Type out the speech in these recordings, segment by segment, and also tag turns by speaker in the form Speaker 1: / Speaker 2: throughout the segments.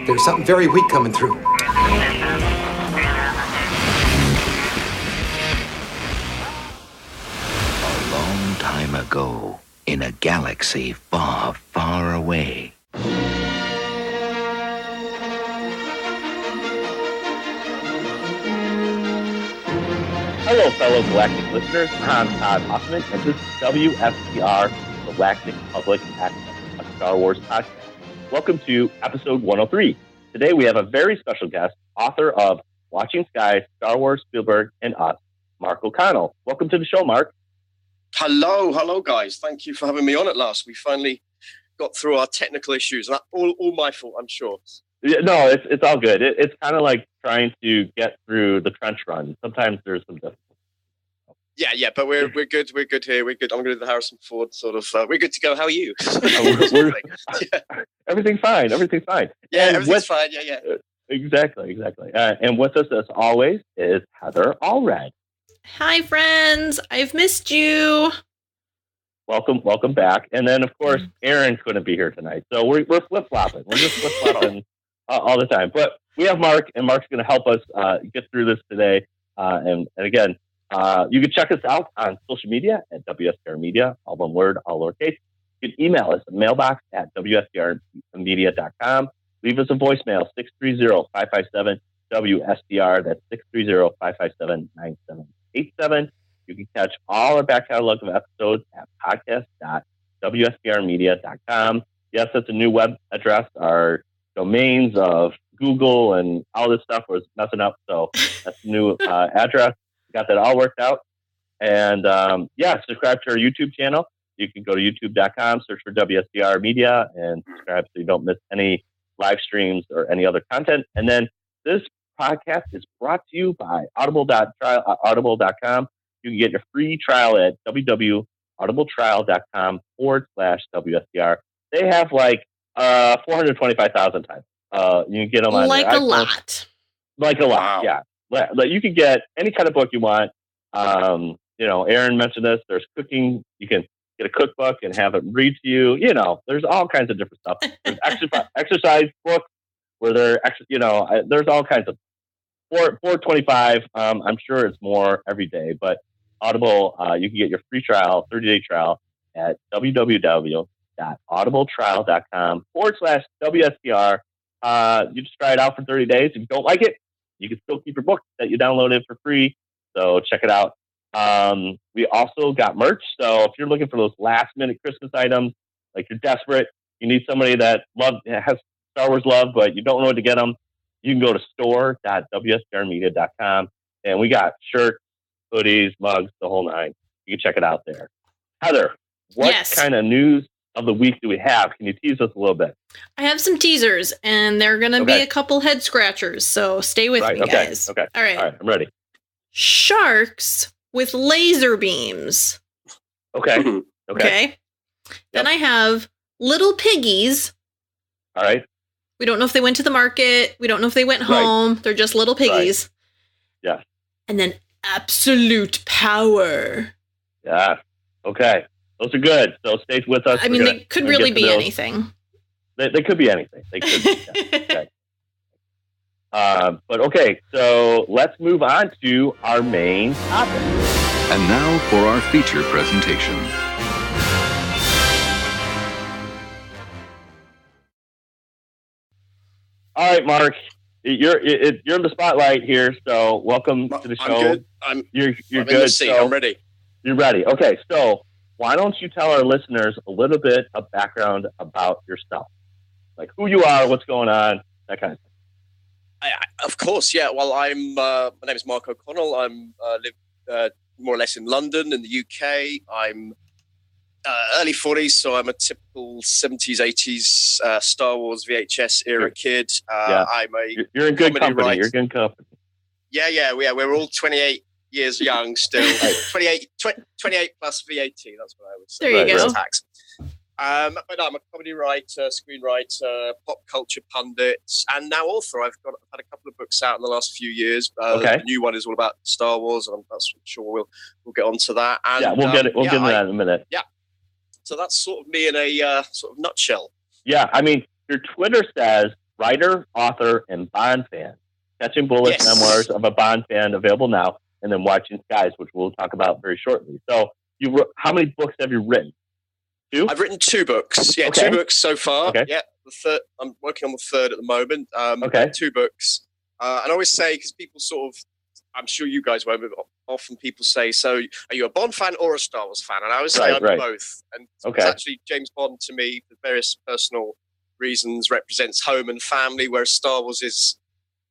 Speaker 1: There's something very weak coming through.
Speaker 2: A long time ago, in a galaxy far, far away.
Speaker 3: Hello, fellow Galactic listeners. I'm Todd Hoffman, and this is WSTR Galactic Public Access, a Star Wars podcast. Welcome to episode 103. Today we have a very special guest, author of Watching Skies, Star Wars, Spielberg, and Us, Mark O'Connell. Welcome to the show, Mark.
Speaker 4: Hello, guys. Thank you for having me on at last. We finally got through our technical issues. All my fault, I'm sure.
Speaker 3: Yeah, no, it's all good. It's kind of like trying to get through the trench run. Sometimes there's some difficulty.
Speaker 4: Yeah, but we're good. We're good here. We're good. I'm going to do the Harrison Ford sort of. We're good to go. How are you?
Speaker 3: Everything's fine. Everything's fine.
Speaker 4: Yeah, everything's fine. Yeah.
Speaker 3: Exactly. And with us, as always, is Heather Allred.
Speaker 5: Hi, friends. I've missed you.
Speaker 3: Welcome back. And then, of course, Aaron couldn't be here tonight, so we're flip-flopping. We're just flip-flopping all the time. But we have Mark, and Mark's going to help us get through this today. And again, you can check us out on social media at WSTR Media, all one word, all lowercase. You can email us at mailbox@wstrmedia.com. Leave us a voicemail, 630-557-WSTR. That's 630-557-9787. You can catch all our back catalog of episodes at podcast.wstrmedia.com. Yes, that's a new web address. Our domains of Google and all this stuff was messing up, so that's the new address. Got that all worked out. And subscribe to our YouTube channel. You can go to youtube.com, search for WSTR Media, and subscribe so you don't miss any live streams or any other content. And then this podcast is brought to you by audible.com. You can get your free trial at www.audibletrial.com/WSTR. They have 425,000 times. You can get them on
Speaker 5: like a lot.
Speaker 3: Like a lot,
Speaker 4: wow.
Speaker 3: Yeah. Like you can get any kind of book you want. Aaron mentioned this. There's cooking. You can get a cookbook and have it read to you. There's all kinds of different stuff. There's exercise books where there's all kinds of 425. I'm sure it's more every day, but Audible, you can get your free trial, 30-day trial at www.audibletrial.com/WSTR. You just try it out for 30 days. If you don't like it, you can still keep your book that you downloaded for free. So check it out. We also got merch. So if you're looking for those last minute Christmas items, like you're desperate, you need somebody that has Star Wars love, but you don't know where to get them, you can go to store.wstrmedia.com. And we got shirts, hoodies, mugs, the whole nine. You can check it out there. Heather, what kind of news of the week do we have? Can you tease us a little bit?
Speaker 5: I have some teasers, and they're going to be a couple head scratchers, so stay with me, guys.
Speaker 3: Okay.
Speaker 5: All right,
Speaker 3: I'm ready.
Speaker 5: Sharks with laser beams.
Speaker 3: Okay.
Speaker 5: Then I have little piggies.
Speaker 3: All right.
Speaker 5: We don't know if they went to the market. We don't know if they went home. They're just little piggies.
Speaker 3: Right. Yeah.
Speaker 5: And then absolute power.
Speaker 3: Yeah. Okay. Those are good. So stay with us.
Speaker 5: I mean, they could really be anything.
Speaker 3: They could be anything. They could be. Okay. But okay, so let's move on to our main topic.
Speaker 6: And now for our feature presentation.
Speaker 3: All right, Mark, you're in the spotlight here, so welcome to the show.
Speaker 4: I'm good.
Speaker 3: You're
Speaker 4: I'm
Speaker 3: good.
Speaker 4: in the seat.
Speaker 3: So
Speaker 4: I'm ready.
Speaker 3: You're ready. Okay, so why don't you tell our listeners a little bit of background about yourself, like who you are, what's going on, that kind of thing.
Speaker 4: Of course, yeah. Well, my name is Mark O'Connell. I'm live more or less in London, in the UK. I'm early 40s, so I'm a typical 70s, 80s Star Wars VHS era kid.
Speaker 3: You're in good company.
Speaker 4: Writer.
Speaker 3: You're in good company.
Speaker 4: Yeah. We're all 28 years young still. 28 plus VAT. That's what I would say.
Speaker 5: There you go.
Speaker 4: Tax. But no, I'm a comedy writer, screenwriter, pop culture pundit, and now author. I've had a couple of books out in the last few years. The new one is all about Star Wars, and I'm sure we'll get onto that. And,
Speaker 3: yeah, we'll get into that in a minute.
Speaker 4: Yeah. So that's sort of me in a sort of nutshell.
Speaker 3: Yeah, I mean, your Twitter says writer, author, and Bond fan. Catching Bullets, Memoirs of a Bond Fan, available now, and then Watching Skies, which we'll talk about very shortly. So, how many books have you written? 2?
Speaker 4: I've written 2 books. Yeah, okay. 2 books so far.
Speaker 3: Okay.
Speaker 4: Yeah, the third. I'm working on the third at the moment.
Speaker 3: Okay.
Speaker 4: 2 books. And I always say, because people sort of, I'm sure you guys won't, but often people say, so are you a Bond fan or a Star Wars fan? And I always say I'm both. And it's actually James Bond, to me, for various personal reasons, represents home and family, whereas Star Wars is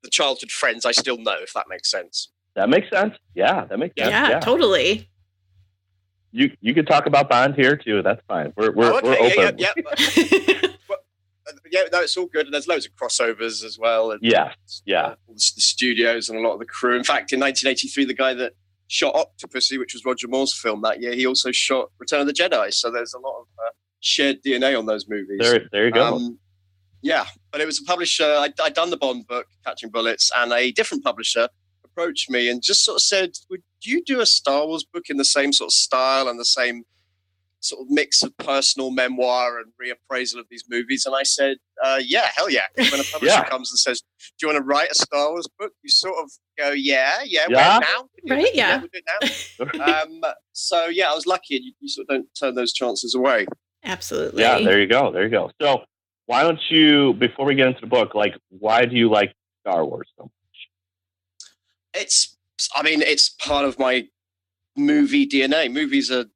Speaker 4: the childhood friends I still know, if that makes sense.
Speaker 3: That makes sense. Yeah, that makes sense.
Speaker 5: Yeah, totally.
Speaker 3: You could talk about Bond here too. That's fine. We're open.
Speaker 4: Yeah. No, it's all good, and there's loads of crossovers as well. And,
Speaker 3: yeah.
Speaker 4: All the studios and a lot of the crew. In fact, in 1983, the guy that shot Octopussy, which was Roger Moore's film that year, he also shot Return of the Jedi. So there's a lot of shared DNA on those movies.
Speaker 3: There you go.
Speaker 4: Yeah, but it was a publisher. I'd done the Bond book, Catching Bullets, and a different publisher approached me and just sort of said, would you do a Star Wars book in the same sort of style and the same sort of mix of personal memoir and reappraisal of these movies? And I said, yeah, hell yeah. When a publisher comes and says, do you want to write a Star Wars book? You sort of go, yeah, when now?
Speaker 5: Right, yeah.
Speaker 4: We'll do it now. So, yeah, I was lucky, and you sort of don't turn those chances away.
Speaker 5: Absolutely.
Speaker 3: Yeah, there you go. So why don't you, before we get into the book, why do you like Star Wars so much? It's part of my movie DNA. Movies are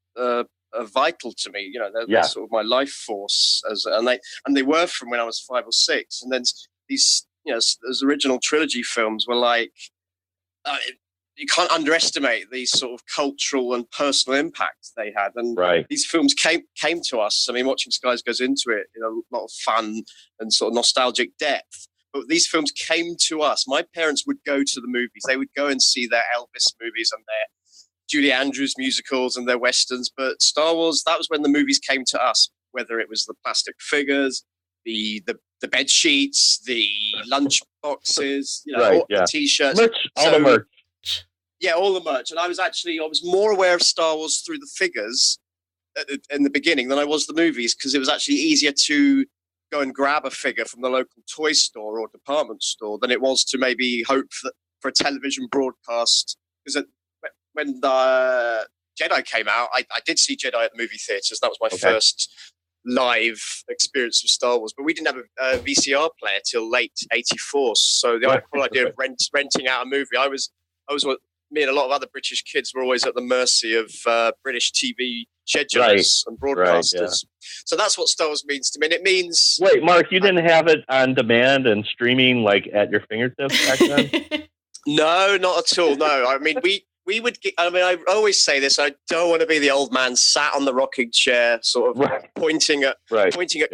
Speaker 3: vital to me. They're sort of my life force, and they were from when I was 5 or 6. And then these, those original trilogy films were like, you can't underestimate these sort of cultural and personal impacts they had. And these films came to us. I mean, Watching Skies goes into it in a lot of fun and sort of nostalgic depth. But these films came to us. My parents would go to the movies. They would go and see their Elvis movies and their Julie Andrews musicals and their westerns. But Star Wars, that was when the movies came to us, whether it was the plastic figures, the bed sheets, the lunch boxes, the T-shirts. All the merch.
Speaker 4: Yeah, all the merch. And I was more aware of Star Wars through the figures in the beginning than I was the movies, because it was actually easier to go and grab a figure from the local toy store or department store than it was to maybe hope for a television broadcast. Because when the Jedi came out, I did see Jedi at the movie theaters. That was my first live experience of Star Wars. But we didn't have a VCR player till late '84. So the whole idea of renting out a movie, I was me and a lot of other British kids were always at the mercy of British TV schedulers and broadcasters. So that's what Star Wars means to me. And it means...
Speaker 3: Wait, Mark, you didn't have it on demand and streaming at your fingertips back then?
Speaker 4: No, not at all. No, I mean, we would get... I mean, I always say this. I don't want to be the old man sat on the rocking chair, sort of pointing at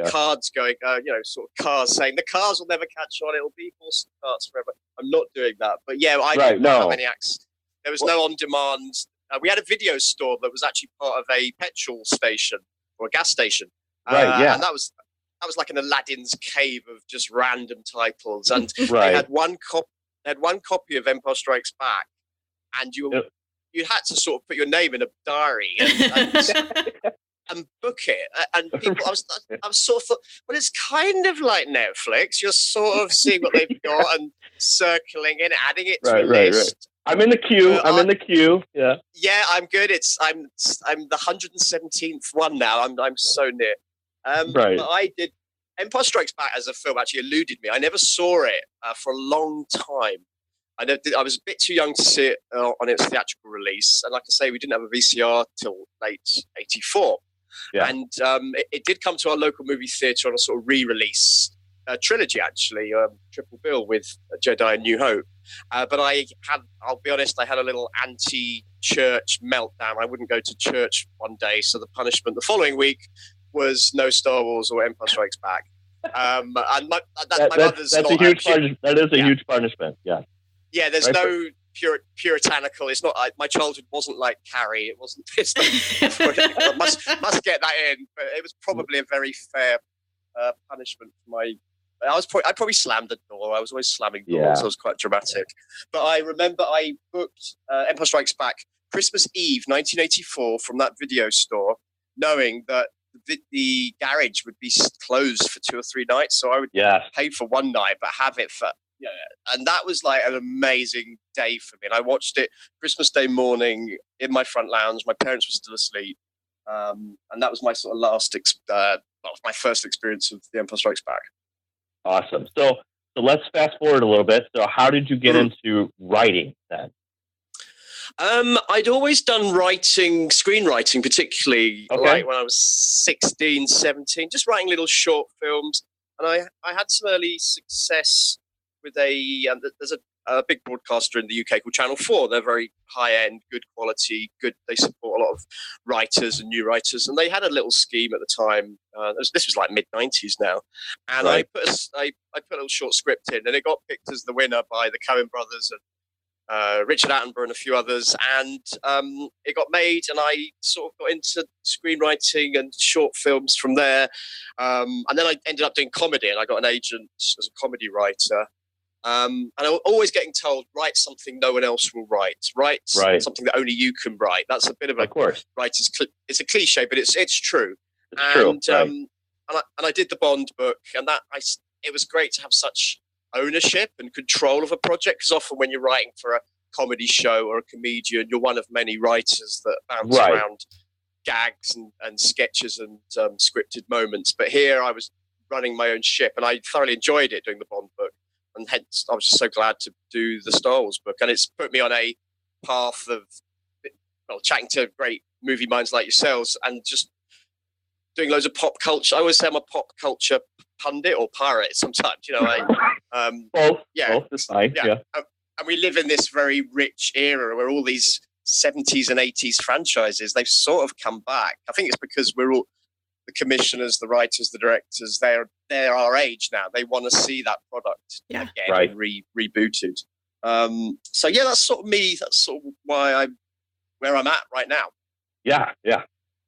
Speaker 4: cards, going, sort of cars, saying the cars will never catch on. It'll be horse and carts forever. I'm not doing that. But yeah, I didn't have any acts. There was no on-demand. We had a video store that was actually part of a petrol station or a gas station. And that was like an Aladdin's cave of just random titles. And they had one copy of Empire Strikes Back, and you had to sort of put your name in a diary and book it. And people, I was sort of thought, well, it's kind of like Netflix. You're sort of seeing what they've got and circling it, adding it to a list.
Speaker 3: Right. I'm in the queue. I'm in the queue. Yeah.
Speaker 4: Yeah, I'm good. I'm the 117th one now. I'm so near. But I did Empire Strikes Back as a film actually eluded me. I never saw it for a long time. I was a bit too young to see it on its theatrical release, and like I say, we didn't have a VCR till late '84. Yeah. And it did come to our local movie theatre on a sort of re-release trilogy, actually, triple bill with Jedi and New Hope. But I'll be honest, I had a little anti-church meltdown. I wouldn't go to church one day, so the punishment the following week was no Star Wars or Empire Strikes Back. And my mother's
Speaker 3: that's
Speaker 4: not
Speaker 3: a huge that is a huge punishment. Yeah.
Speaker 4: Yeah, there's no puritanical. It's not. My childhood wasn't like Carrie. It wasn't. I must get that in. But it was probably a very fair punishment for my. I probably slammed the door. I was always slamming doors. So I was quite dramatic. But I remember I booked Empire Strikes Back Christmas Eve 1984 from that video store, knowing that the garage would be closed for 2 or 3 nights, so I would pay for one night but have it for and that was like an amazing day for me. And I watched it Christmas Day morning in my front lounge. My parents were still asleep, and that was my sort of my first experience of The Empire Strikes Back.
Speaker 3: Awesome. So let's fast forward a little bit. So how did you get into writing then?
Speaker 4: I'd always done screenwriting, particularly like when I was 16, 17, just writing little short films. And I had some early success with there's a big broadcaster in the UK called Channel 4. They're very high-end, good quality, good. They support a lot of writers and new writers. And they had a little scheme at the time. This was like mid-90s now. And I put a little short script in, and it got picked as the winner by the Coen brothers and Richard Attenborough and a few others. And it got made, and I sort of got into screenwriting and short films from there. And then I ended up doing comedy, and I got an agent as a comedy writer. And I was always getting told, write something no one else will write. Write something that only you can write. That's a bit of a writer's. It's a cliche, but it's true. And I did the Bond book, and it was great to have such ownership and control of a project, because often when you're writing for a comedy show or a comedian, you're one of many writers that bounce around gags and sketches and scripted moments. But here I was running my own ship, and I thoroughly enjoyed it doing the Bond book. And hence, I was just so glad to do the Star Wars book. And it's put me on a path of chatting to great movie minds like yourselves and just doing loads of pop culture. I always say I'm a pop culture pundit or pirate sometimes.
Speaker 3: Both is fine. Yeah.
Speaker 4: And we live in this very rich era where all these 70s and 80s franchises, they've sort of come back. I think it's because we're all the commissioners, the writers, the directors, they're our age now. They want to see that product again and rebooted. So that's sort of me. That's sort of where I'm at right now.
Speaker 3: Yeah.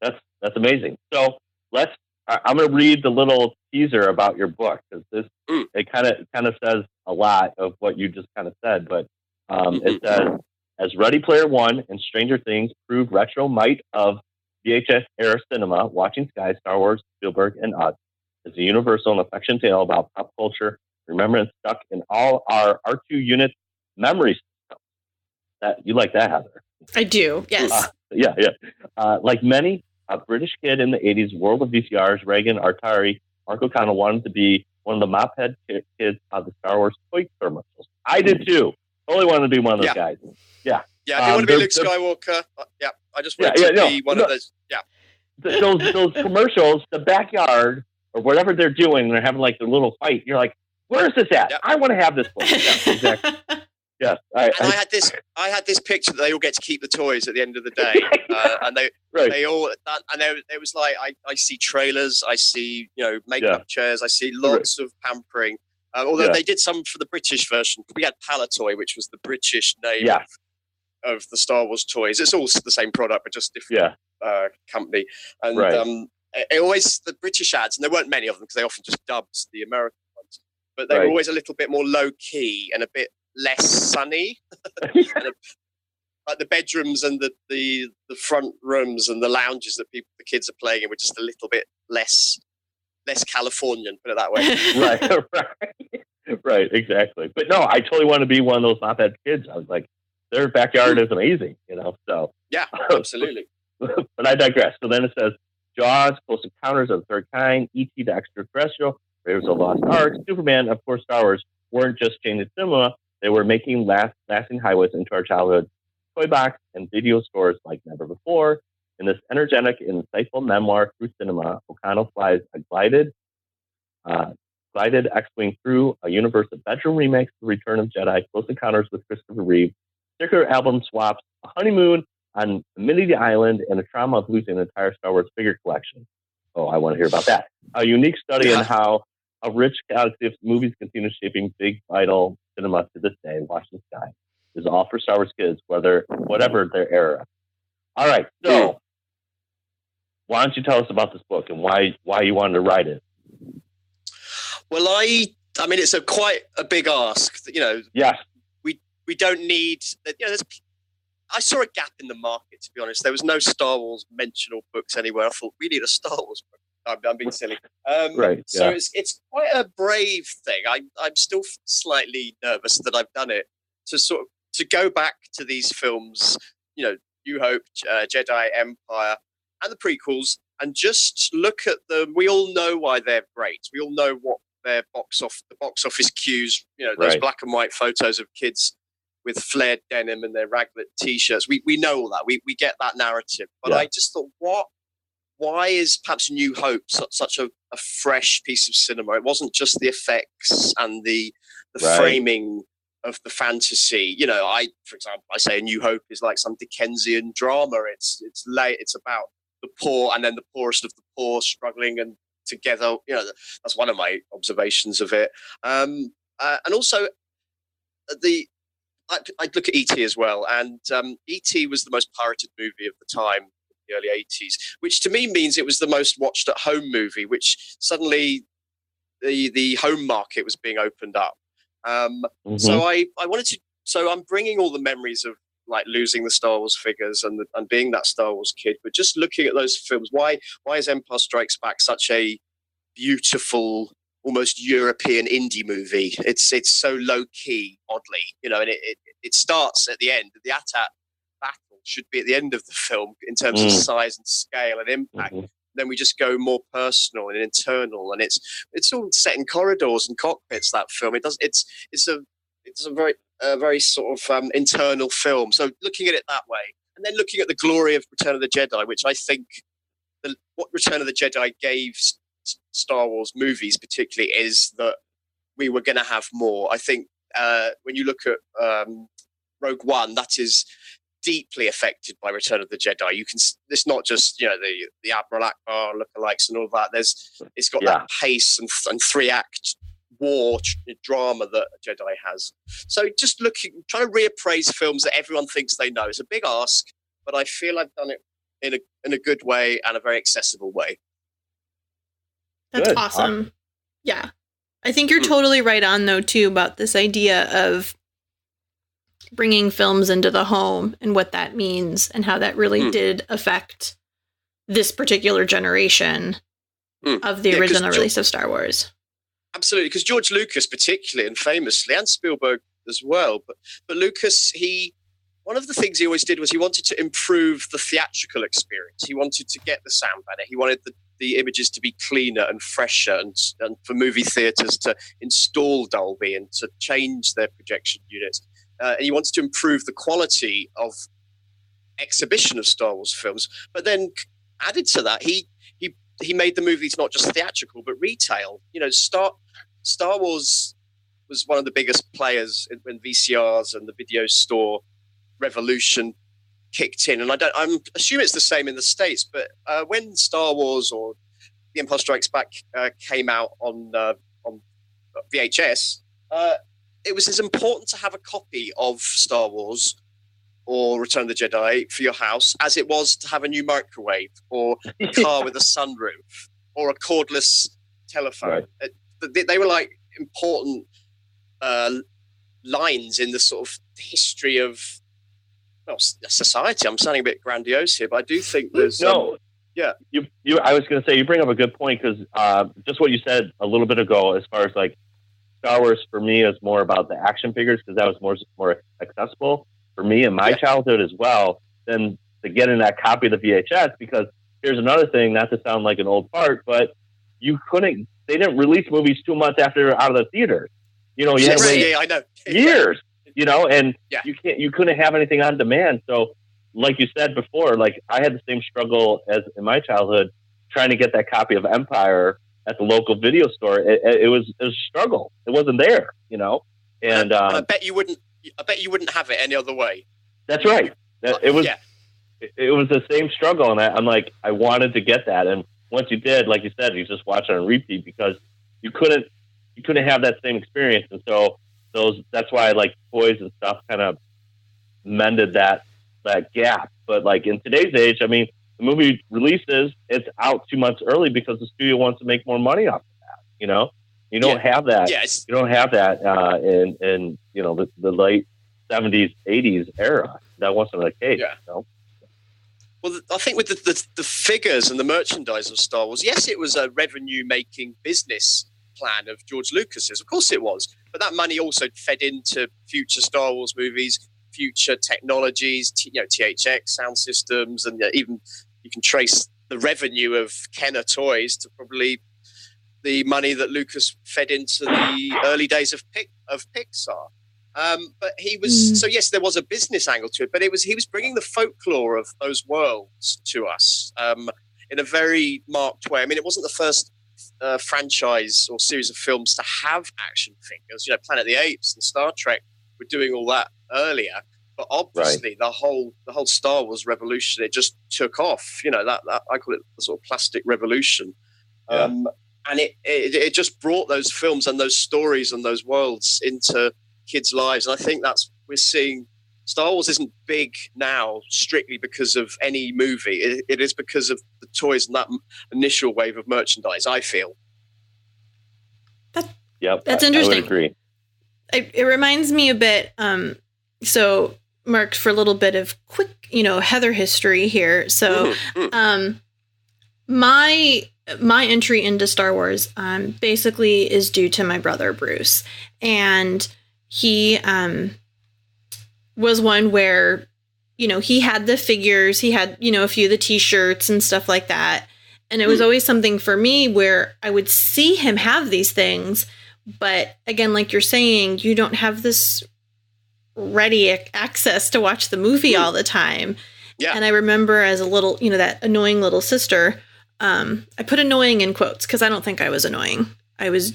Speaker 3: That's amazing. So I'm going to read the little teaser about your book, because it kind of says a lot of what you just kind of said. But it says, as Ready Player One and Stranger Things proved retro might of VHS era cinema, Watching Sky, Star Wars, Spielberg, and Us is a universal and affectionate tale about pop culture, remembrance stuck in all our R2 unit memory systems. That you like that, Heather?
Speaker 5: I do. Yes.
Speaker 3: Like many, a British kid in the 80s, world of VCRs, Reagan, Atari, Mark O'Connell wanted to be one of the mophead kids of the Star Wars toy commercials. I did too. Totally wanted to be one of those guys. Yeah.
Speaker 4: Yeah, if you want to be Luke Skywalker, I just wanted to be one of those. Yeah.
Speaker 3: Those commercials, the backyard or whatever they're doing, they're having like their little fight. You're like, where is this at? Yep. I want to have this one. Yeah, exactly. Yes. I
Speaker 4: had this picture that they all get to keep the toys at the end of the day, and they all, and it was like I see trailers, I see makeup chairs, I see lots of pampering. Although they did some for the British version. We had Palatoy, which was the British name of the Star Wars toys. It's all the same product, but just different company. And it always, the British ads, and there weren't many of them because they often just dubbed the American ones, but they were always a little bit more low key and a bit less sunny. Like the bedrooms and the front rooms and the lounges that the kids are playing in were just a little bit less Californian, put it that way.
Speaker 3: Right, exactly. But no, I totally want to be one of those mophead kids. I was like, their backyard is amazing, so. Yeah,
Speaker 4: absolutely.
Speaker 3: But I digress. So then it says, Jaws, Close Encounters of the Third Kind, E.T. the Extraterrestrial, Raiders of the Lost Ark, Superman, of course, Star Wars weren't just changing cinema, they were making lasting highways into our childhood toy box and video stores like never before. In this energetic and insightful memoir through cinema, O'Connell flies a glided X-Wing through a universe of bedroom remakes, The Return of Jedi, Close Encounters with Christopher Reeve, sticker album swaps, a honeymoon on Amenity Island, and a trauma of losing an entire Star Wars figure collection. Oh, I want to hear about that. A unique study in how a rich galaxy of movies continue shaping big, vital cinema to this day. Watching Sky is all for Star Wars kids, whatever their era. All right, so why don't you tell us about this book and why you wanted to write it?
Speaker 4: Well, I mean, it's quite a big ask.
Speaker 3: Yes.
Speaker 4: We don't need. I saw a gap in the market, to be honest. There was no Star Wars mention or books anywhere. I thought we need a Star Wars book. I'm being silly.
Speaker 3: Right.
Speaker 4: So
Speaker 3: Yeah.
Speaker 4: it's quite a brave thing. I'm still slightly nervous that I've done it to go back to these films, New Hope, Jedi Empire, and the prequels, and just look at them. We all know why they're great. We all know what their box office cues. Those black and white photos of kids with flared denim and their raglan T-shirts. We know all that. We get that narrative. But I just thought, why is perhaps New Hope such a fresh piece of cinema? It wasn't just the effects and the framing of the fantasy. For example, I say A New Hope is like some Dickensian drama. It's about the poor and then the poorest of the poor struggling and together. That's one of my observations of it. And also I'd look at E.T. as well, and E.T. was the most pirated movie of the time, the early 80s, which to me means it was the most watched at home movie, which suddenly the home market was being opened up. So I wanted to. So I'm bringing all the memories of like losing the Star Wars figures and being that Star Wars kid, but just looking at those films. Why is Empire Strikes Back such a beautiful, almost European indie movie? It's so low key, oddly, and it starts at the end. The AT-AT battle should be at the end of the film in terms of size and scale and impact. Then we just go more personal and internal, and it's all set in corridors and cockpits. That film, it's a very sort of internal film. So looking at it that way, and then looking at the glory of Return of the Jedi, which I think what Return of the Jedi gave Star Wars movies particularly is that we were going to have more. I think when you look at Rogue One, that is deeply affected by Return of the Jedi. It's not just the Admiral Akbar lookalikes and all that. It's got that pace and 3-act war drama that Jedi has. So just trying to reappraise films that everyone thinks they know. It's a big ask, but I feel I've done it in a good way and a very accessible way.
Speaker 5: That's
Speaker 3: good.
Speaker 5: Awesome. Yeah. I think you're totally right on, though, too, about this idea of bringing films into the home and what that means and how that really did affect this particular generation of the original release of Star Wars.
Speaker 4: Absolutely, because George Lucas particularly and famously, and Spielberg as well, but Lucas, one of the things he always did was he wanted to improve the theatrical experience. He wanted to get the sound better. He wanted the images to be cleaner and fresher, and for movie theaters to install Dolby and to change their projection units. And he wanted to improve the quality of exhibition of Star Wars films. But then added to that, he made the movies not just theatrical, but retail. Star Wars was one of the biggest players when VCRs and the video store revolution kicked in. And I'm assuming it's the same in the States, but when Star Wars or The Empire Strikes Back came out on VHS, it was as important to have a copy of Star Wars or Return of the Jedi for your house as it was to have a new microwave or a car with a sunroof or a cordless telephone. Right. They were like important lines in the sort of history of society. I'm sounding a bit grandiose here, but I do think there's yeah.
Speaker 3: I was going to say you bring up a good point because just what you said a little bit ago, as far as like Star Wars for me is more about the action figures because that was more accessible for me in my childhood as well than to get in that copy of the VHS. Because here's another thing, not to sound like an old fart, but they didn't release movies 2 months after they're out of the theaters. You had to wait
Speaker 4: I know.
Speaker 3: years. And you couldn't have anything on demand. So, like you said before, like I had the same struggle as in my childhood trying to get that copy of Empire at the local video store. It was a struggle. It wasn't there, And
Speaker 4: I bet you wouldn't have it any other way.
Speaker 3: That's right. It was the same struggle, and I'm like, I wanted to get that. And once you did, like you said, you just watch it on repeat because you couldn't have that same experience. And so that's why like toys and stuff kind of mended that gap. But like in today's age, I mean, the movie releases, it's out 2 months early because the studio wants to make more money off of that. You don't have that. Yes. You don't have that in the late 70s, 80s era. That wasn't the case.
Speaker 4: Yeah. Well, I think with the figures and the merchandise of Star Wars, yes, it was a revenue-making business plan of George Lucas's. Of course it was. But that money also fed into future Star Wars movies, future technologies, THX, sound systems, and even you can trace the revenue of Kenner Toys to probably the money that Lucas fed into the early days of Pixar. But he was so yes, there was a business angle to it, but he was bringing the folklore of those worlds to us in a very marked way. I mean, it wasn't the first franchise or series of films to have action figures. Planet of the Apes and Star Trek were doing all that earlier, but obviously the whole Star Wars revolution, it just took off. That I call it the sort of plastic revolution. And it just brought those films and those stories and those worlds into kids' lives. And I think we're seeing Star Wars isn't big now strictly because of any movie. It is because of the toys and that initial wave of merchandise, I feel.
Speaker 5: That's
Speaker 3: I
Speaker 5: interesting.
Speaker 3: would agree.
Speaker 5: It reminds me a bit. So, Mark, for a little bit of quick, Heather history here. So, my entry into Star Wars basically is due to my brother Bruce, and he was one where he had the figures, he had a few of the t-shirts and stuff like that, and it was always something for me where I would see him have these things, but again, like you're saying, you don't have this ready access to watch the movie all the time. And I remember as a little, that annoying little sister. I put annoying in quotes because I don't think I was annoying. I was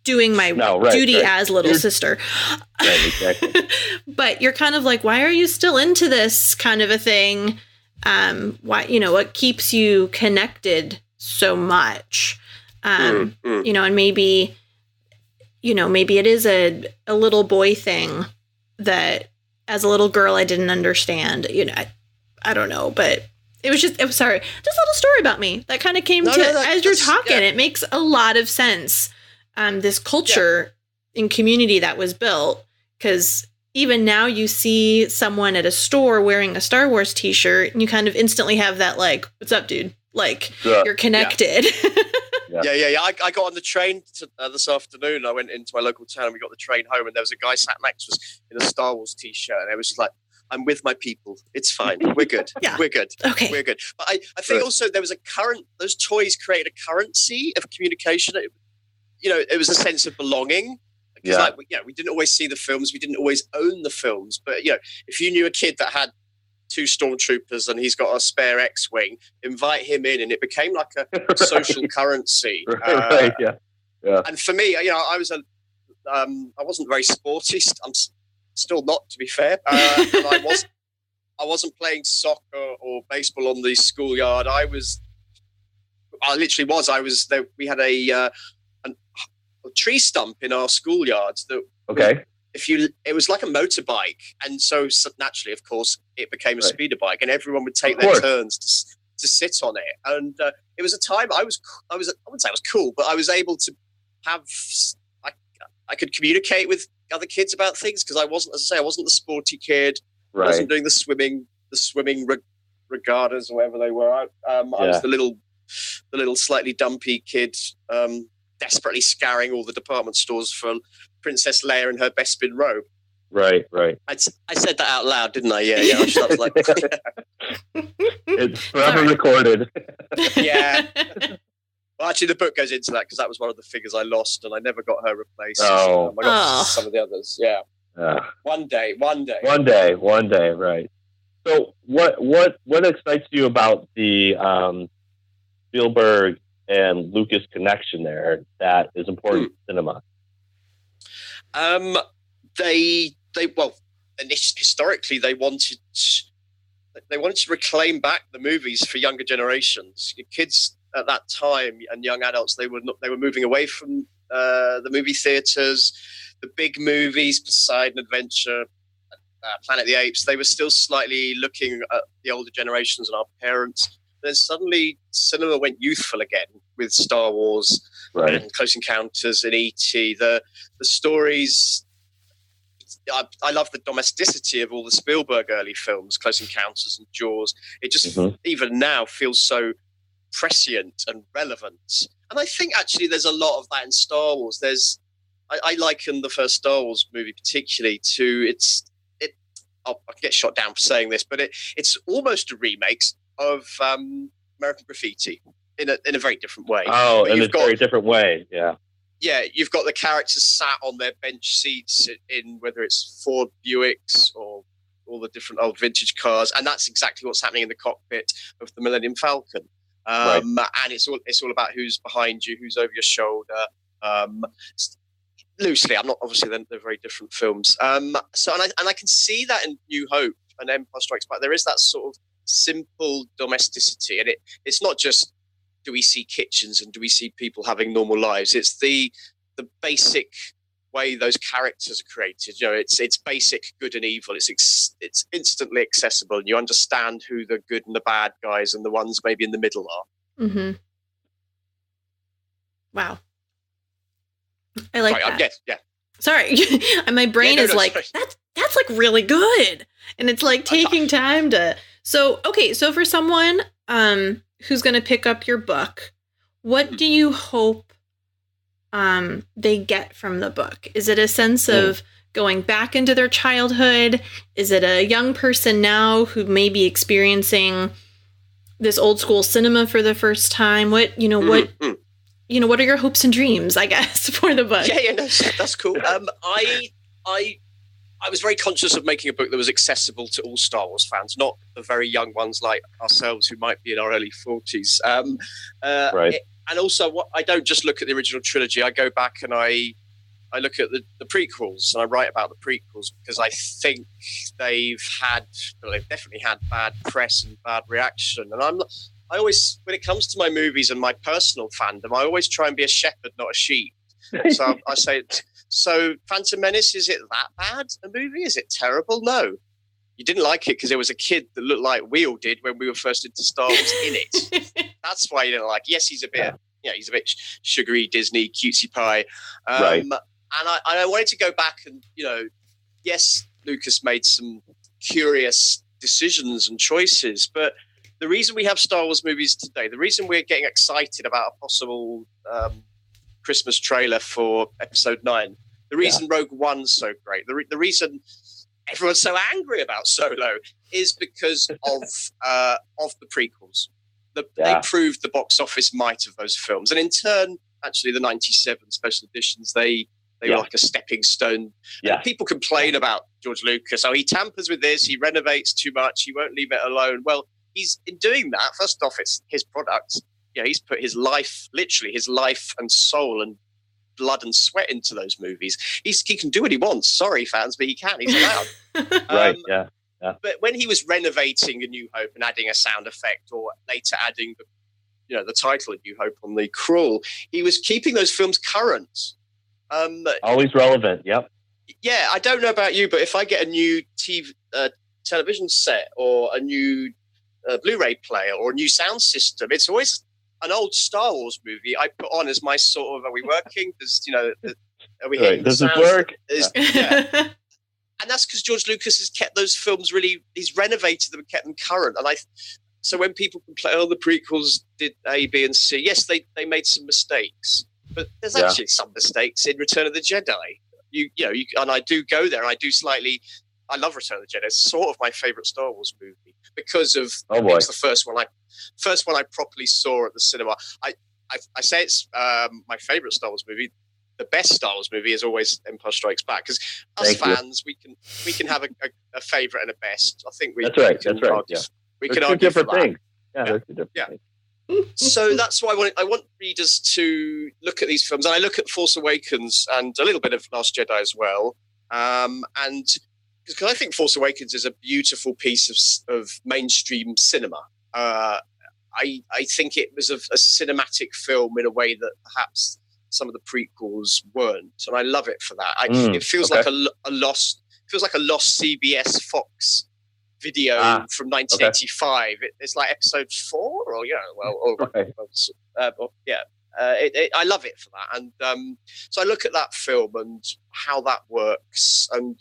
Speaker 5: doing my duty as little sister.
Speaker 3: Right, exactly.
Speaker 5: But you're kind of like, why are you still into this kind of a thing? Why, what keeps you connected so much? And maybe it is a little boy thing that as a little girl I didn't understand. I don't know, but it was just a little story about me that kind of came as you're talking. It makes a lot of sense. This culture and community that was built, because even now you see someone at a store wearing a Star Wars t-shirt and you kind of instantly have that, like, what's up, dude? Like, you're connected.
Speaker 4: I got on the train this afternoon. I went into my local town and we got the train home, and there was a guy sat next to us in a Star Wars t-shirt, and it was just like, I'm with my people. It's fine. We're good. We're good.
Speaker 5: Okay.
Speaker 4: We're good. But I think also there was those toys created a currency of communication. It was a sense of belonging. Because we didn't always see the films. We didn't always own the films. But, if you knew a kid that had 2 stormtroopers and he's got a spare X-Wing, invite him in, and it became like a social currency.
Speaker 3: Right.
Speaker 4: And for me, I wasn't very sporty. I'm still not, to be fair. And I wasn't playing soccer or baseball on the schoolyard. I literally was. I was there. We had a tree stump in our schoolyard that it was like a motorbike, and so naturally, of course, it became a speeder bike, and everyone would take their turns to sit on it. And it was a time I wouldn't say I was cool, but I was able to have I could communicate with other kids about things, because I wasn't the sporty kid. I wasn't doing the swimming regattas or whatever they were. I was the little slightly dumpy kid, desperately scouring all the department stores for Princess Leia in her Bespin robe.
Speaker 3: Right.
Speaker 4: I said that out loud, didn't I? Yeah. I was like,
Speaker 3: it's forever recorded.
Speaker 4: Yeah. Well, actually, the book goes into that, because that was one of the figures I lost, and I never got her replaced.
Speaker 3: Oh.
Speaker 4: I got some of the others. Yeah. One day.
Speaker 3: Right. So, what excites you about the Spielberg and Lucas connection there that is important to cinema?
Speaker 4: Historically they wanted to reclaim back the movies for younger generations. Kids at that time and young adults, they were moving away from the movie theaters, the big movies, Poseidon Adventure, Planet of the Apes. They were still slightly looking at the older generations and our parents. Then suddenly cinema went youthful again with Star Wars and Close Encounters and E.T. The stories I love the domesticity of all the Spielberg early films, Close Encounters and Jaws. It just even now feels so prescient and relevant. And I think actually there's a lot of that in Star Wars. I liken the first Star Wars movie particularly to I'll get shot down for saying this, but it's almost a remake of American Graffiti in a very different way.
Speaker 3: Oh, in a very different way, yeah.
Speaker 4: Yeah, you've got the characters sat on their bench seats in whether it's Ford Buicks or all the different old vintage cars, and that's exactly what's happening in the cockpit of the Millennium Falcon. And it's all about who's behind you, who's over your shoulder. Loosely, I'm not obviously they're very different films. So I can see that in New Hope and Empire Strikes Back. There is that sort of simple domesticity, and it's not just do we see kitchens and do we see people having normal lives. It's the basic way those characters are created. You know, it's basic good and evil. It's instantly accessible, and you understand who the good and the bad guys and the ones maybe in the middle are.
Speaker 5: Mm-hmm. Wow. I like that.
Speaker 4: Yeah.
Speaker 5: Sorry, my brain is like that's like really good, and it's like taking time to. So for someone who's going to pick up your book, what do you hope they get from the book? Is it a sense of going back into their childhood? Is it a young person now who may be experiencing this old school cinema for the first time? What are your hopes and dreams, I guess, for the book?
Speaker 4: Yeah, no, that's cool. I was very conscious of making a book that was accessible to all Star Wars fans, not the very young ones like ourselves who might be in our early 40s.
Speaker 3: Right.
Speaker 4: And also, I don't just look at the original trilogy. I go back and I look at the prequels, and I write about the prequels because I think they've definitely had bad press and bad reaction. And I always, when it comes to my movies and my personal fandom, I always try and be a shepherd, not a sheep. So I say, so Phantom Menace, is it that bad a movie? Is it terrible? No. You didn't like it because there was a kid that looked like we all did when we were first into Star Wars in it. That's why you didn't like it. Yes, he's a bit, he's a bit sugary Disney cutesy pie.
Speaker 3: Right.
Speaker 4: And I wanted to go back and, yes, Lucas made some curious decisions and choices, but the reason we have Star Wars movies today, the reason we're getting excited about a possible Christmas trailer for Episode 9, the reason Rogue One's so great, the reason everyone's so angry about Solo is because of the prequels. They proved the box office might of those films, and in turn, actually, the '97 special editions they were like a stepping stone.
Speaker 3: Yeah.
Speaker 4: And people complain about George Lucas. Oh, he tampers with this. He renovates too much. He won't leave it alone. Well, he's in doing that. First off, it's his product. He's put his life, literally his life and soul and blood and sweat into those movies. He can do what he wants. Sorry, fans, but he can. He's allowed.
Speaker 3: Right. Yeah.
Speaker 4: But when he was renovating A New Hope and adding a sound effect, or later adding the title A New Hope on the crawl, he was keeping those films current.
Speaker 3: Always relevant. Yep.
Speaker 4: Yeah, I don't know about you, but if I get a new television set or a new Blu-ray player or a new sound system, it's always an old Star Wars movie I put on as my sort of, are we working? Are we hitting
Speaker 3: does it work?
Speaker 4: Yeah. And that's because George Lucas has kept those films he's renovated them and kept them current. And so when people complain, the prequels did A, B, and C, yes, they made some mistakes, but there's actually some mistakes in Return of the Jedi. And I do go there, and I love Return of the Jedi. It's sort of my favorite Star Wars movie because of it's the first one I properly saw at the cinema. I say it's my favorite Star Wars movie. The best Star Wars movie is always Empire Strikes Back, because us fans, we can have a favorite and a best. I think
Speaker 3: that's right. Yeah.
Speaker 4: We can argue
Speaker 3: different
Speaker 4: for that.
Speaker 3: things. Yeah, there's two different things.
Speaker 4: So that's why I want readers to look at these films, and I look at Force Awakens and a little bit of Last Jedi as well, and because I think Force Awakens is a beautiful piece of mainstream cinema. I think it was a cinematic film in a way that perhaps some of the prequels weren't, and I love it for that. It feels like a lost CBS Fox video from 1985. It's like episode 4, or I love it for that. And so I look at that film and how that works, and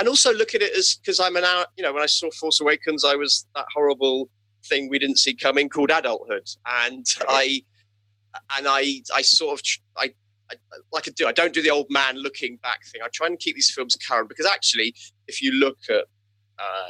Speaker 4: also look at it as, because I'm when I saw Force Awakens, I was that horrible thing we didn't see coming called adulthood, and I sort of like I do. I don't do the old man looking back thing. I try and keep these films current, because actually, if you look at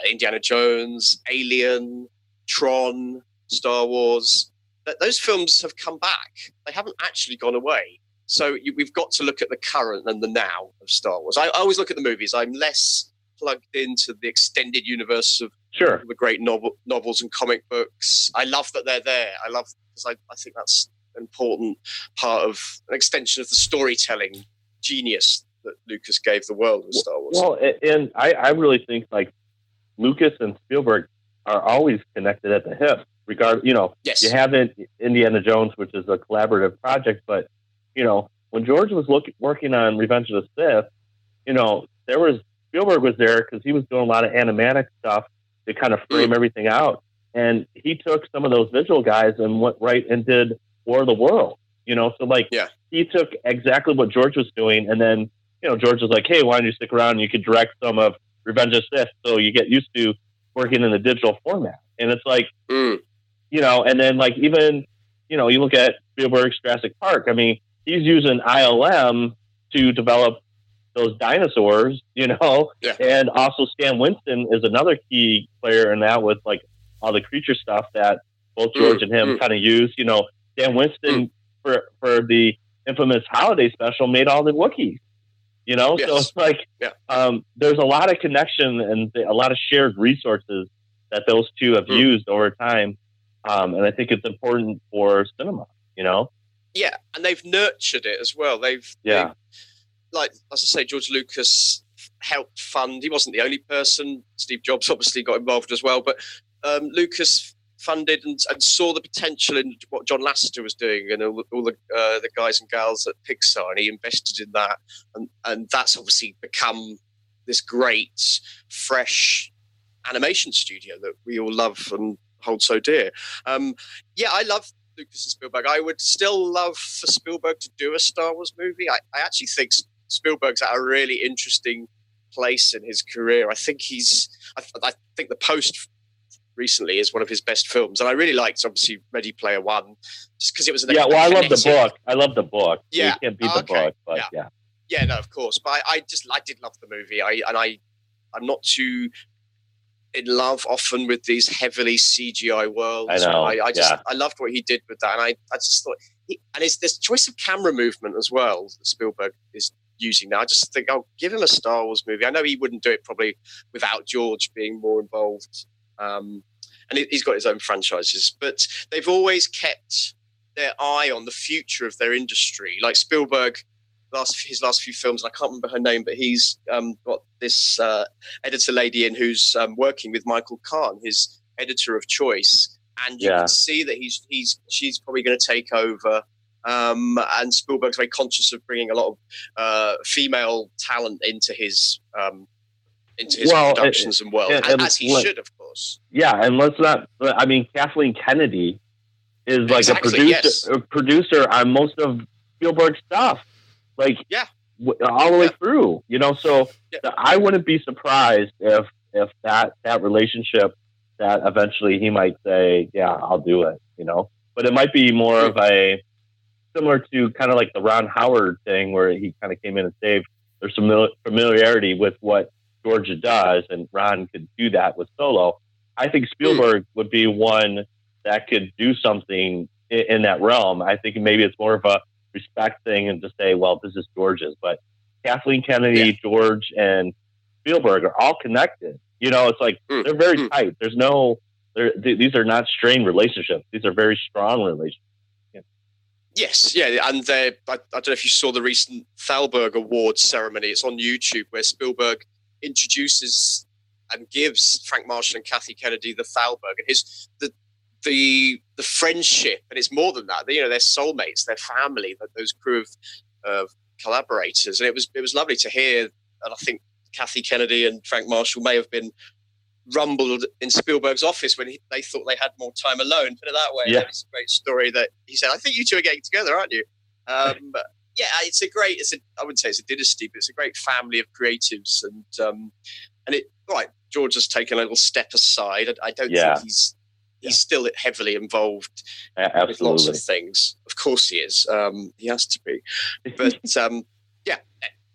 Speaker 4: Indiana Jones, Alien, Tron, Star Wars, those films have come back. They haven't actually gone away. So we've got to look at the current and the now of Star Wars. I always look at the movies. I'm less plugged into the extended universe of the great novels and comic books. I love that they're there. Because I think that's an important part of an extension of the storytelling genius that Lucas gave the world of Star Wars.
Speaker 3: Well, and I really think like Lucas and Spielberg are always connected at the hip.
Speaker 4: Yes.
Speaker 3: You have Indiana Jones, which is a collaborative project, but when George was working on Revenge of the Sith, Spielberg was there because he was doing a lot of animatic stuff to kind of frame everything out, and he took some of those visual guys and went right and did War of the Worlds. He took exactly what George was doing, and then George was like, "Hey, why don't you stick around and you could direct some of Revenge of the Sith, so you get used to working in the digital format." And it's like, and then like even you look at Spielberg's Jurassic Park. I mean, he's using ILM to develop those dinosaurs, and also Stan Winston is another key player in that, with like all the creature stuff that both George and him kind of use. Stan Winston for the infamous holiday special made all the Wookiees. So it's like there's a lot of connection and a lot of shared resources that those two have used over time, and I think it's important for cinema.
Speaker 4: Yeah, and they've nurtured it as well. They've like, as I say, George Lucas helped fund. He wasn't the only person. Steve Jobs obviously got involved as well, but Lucas funded and saw the potential in what John Lasseter was doing, and all the guys and gals at Pixar, and he invested in that, and that's obviously become this great, fresh animation studio that we all love and hold so dear. I love Lucas and Spielberg. I would still love for Spielberg to do a Star Wars movie. I actually think Spielberg's at a really interesting place in his career. I think I think The Post recently is one of his best films, and I really liked obviously Ready Player One, just because it was
Speaker 3: I love the book. I love the book.
Speaker 4: Yeah,
Speaker 3: you can't beat the book, but
Speaker 4: yeah, no, of course. But I did love the movie. I'm not too in love often with these heavily CGI worlds.
Speaker 3: I know.
Speaker 4: I loved what he did with that, and I just thought, and it's this choice of camera movement as well that Spielberg is using now. I just think, give him a Star Wars movie. I know he wouldn't do it probably without George being more involved, and he's got his own franchises, but they've always kept their eye on the future of their industry. Like Spielberg, his last few films, and I can't remember her name, but he's got this editor lady in who's working with Michael Kahn, his editor of choice, and you can see that she's probably going to take over. And Spielberg's very conscious of bringing a lot of female talent into his productions and world, as he should, of course.
Speaker 3: Yeah, and let's not. I mean, Kathleen Kennedy is like a producer on most of Spielberg's stuff. Like, all the way through, so I wouldn't be surprised if that relationship, that eventually he might say, yeah, I'll do it, but it might be more of a similar to kind of like the Ron Howard thing, where he kind of came in and saved. There's some familiarity with what Georgia does, and Ron could do that with Solo. I think Spielberg would be one that could do something in that realm. I think maybe it's more of a respect thing and to say, well, this is George's, but Kathleen Kennedy, George, and Spielberg are all connected. It's like they're very tight. These are not strained relationships. These are very strong relationships.
Speaker 4: Yes, and I don't know if you saw the recent Thalberg Awards ceremony. It's on YouTube, where Spielberg introduces and gives Frank Marshall and Kathy Kennedy the Thalberg, and the friendship, and it's more than that. They're soulmates, they're family, those crew of collaborators, and it was lovely to hear. And I think Kathy Kennedy and Frank Marshall may have been rumbled in Spielberg's office when they thought they had more time alone. Put it that way.
Speaker 3: Yeah.
Speaker 4: It's a great story that he said, I think you two are getting together, aren't you? But yeah, I wouldn't say it's a dynasty, but it's a great family of creatives. And George has taken a little step aside. I don't think he's still heavily involved with lots of things. Of course he is. He has to be. But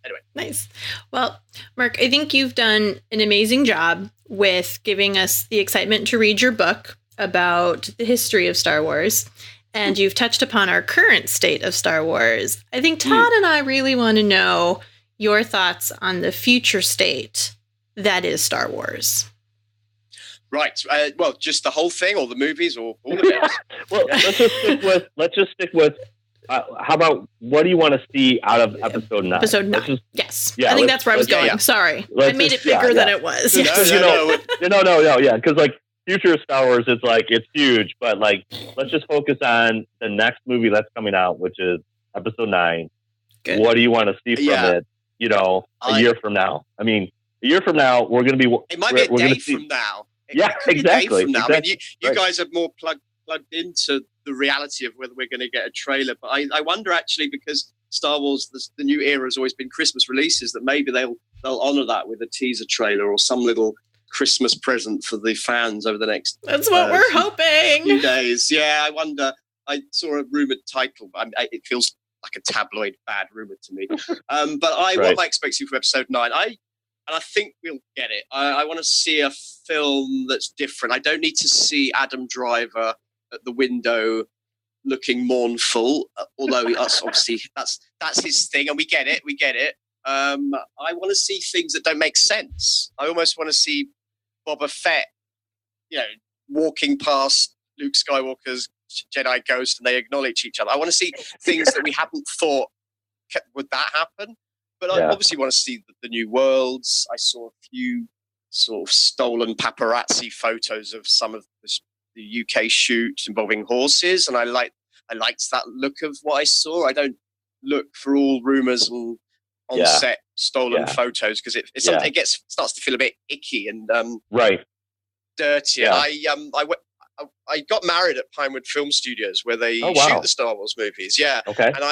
Speaker 4: anyway.
Speaker 5: Nice. Well, Mark, I think you've done an amazing job with giving us the excitement to read your book about the history of Star Wars. And you've touched upon our current state of Star Wars. I think Todd and I really want to know your thoughts on the future state that is Star Wars.
Speaker 4: Right. Well, just the whole thing, or the movies, or all of it.
Speaker 3: Well, let's just stick with. How about what do you want to see out of episode 9?
Speaker 5: Episode 9. Yes. Yeah, I think that's where I was going. Yeah. Sorry, I made it bigger than it was.
Speaker 3: Yes. No. Yeah, because like future of Star Wars, it's huge, but like let's just focus on the next movie that's coming out, which is episode 9. Good. What do you want to see from it? A year from now. I mean, a year from now, we're going to be.
Speaker 4: It might be a day from now.
Speaker 3: Exactly.
Speaker 4: From now. Exactly. I mean, you guys are more plugged into the reality of whether we're going to get a trailer, but I wonder actually, because Star Wars, the new era has always been Christmas releases, that maybe they'll honor that with a teaser trailer or some little Christmas present for the fans over the next.
Speaker 5: That's what we're hoping.
Speaker 4: Few days, yeah. I wonder. I saw a rumored title. It feels like a tabloid bad rumor to me. But what am I expecting from episode 9? I think we'll get it. I want to see a film that's different. I don't need to see Adam Driver at the window looking mournful, although that's obviously that's his thing, and we get it. I want to see things that don't make sense. I almost want to see Boba Fett, walking past Luke Skywalker's Jedi ghost, and they acknowledge each other. I want to see things that we haven't thought would that happen. But I obviously want to see the new worlds. I saw a few sort of stolen paparazzi photos of some of the UK shoot involving horses, and I liked that look of what I saw. I don't look for all rumours and on-set stolen photos, because it starts to feel a bit icky and dirty. And I got married at Pinewood Film Studios, where they shoot the Star Wars movies. Yeah. Okay. And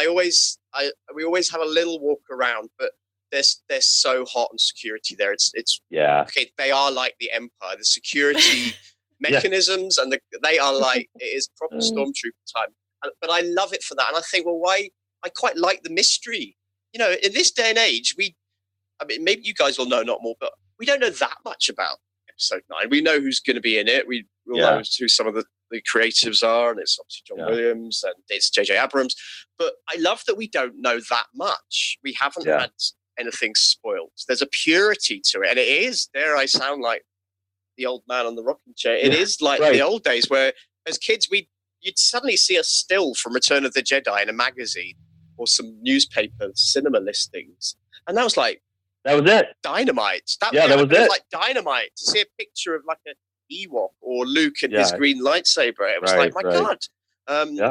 Speaker 4: we always have a little walk around, but they're so hot on security there. It's okay. They are like the Empire. The security mechanisms and they are like, it is proper stormtrooper time. But I love it for that. And I think, well, why? I quite like the mystery. In this day and age, maybe you guys will know not more, but we don't know that much about episode 9. We know who's going to be in it. We will know who some of the creatives are, and it's obviously John Williams and it's J.J. Abrams. But I love that we don't know that much. We haven't had anything spoiled. There's a purity to it, and it is, dare I sound like the old man on the rocking chair, it is like the old days where as kids you'd suddenly see a still from Return of the Jedi in a magazine or some newspaper cinema listings, and that was it. Dynamite. That was it. Like dynamite to see a picture of like an Ewok or Luke and his green lightsaber. It was my God.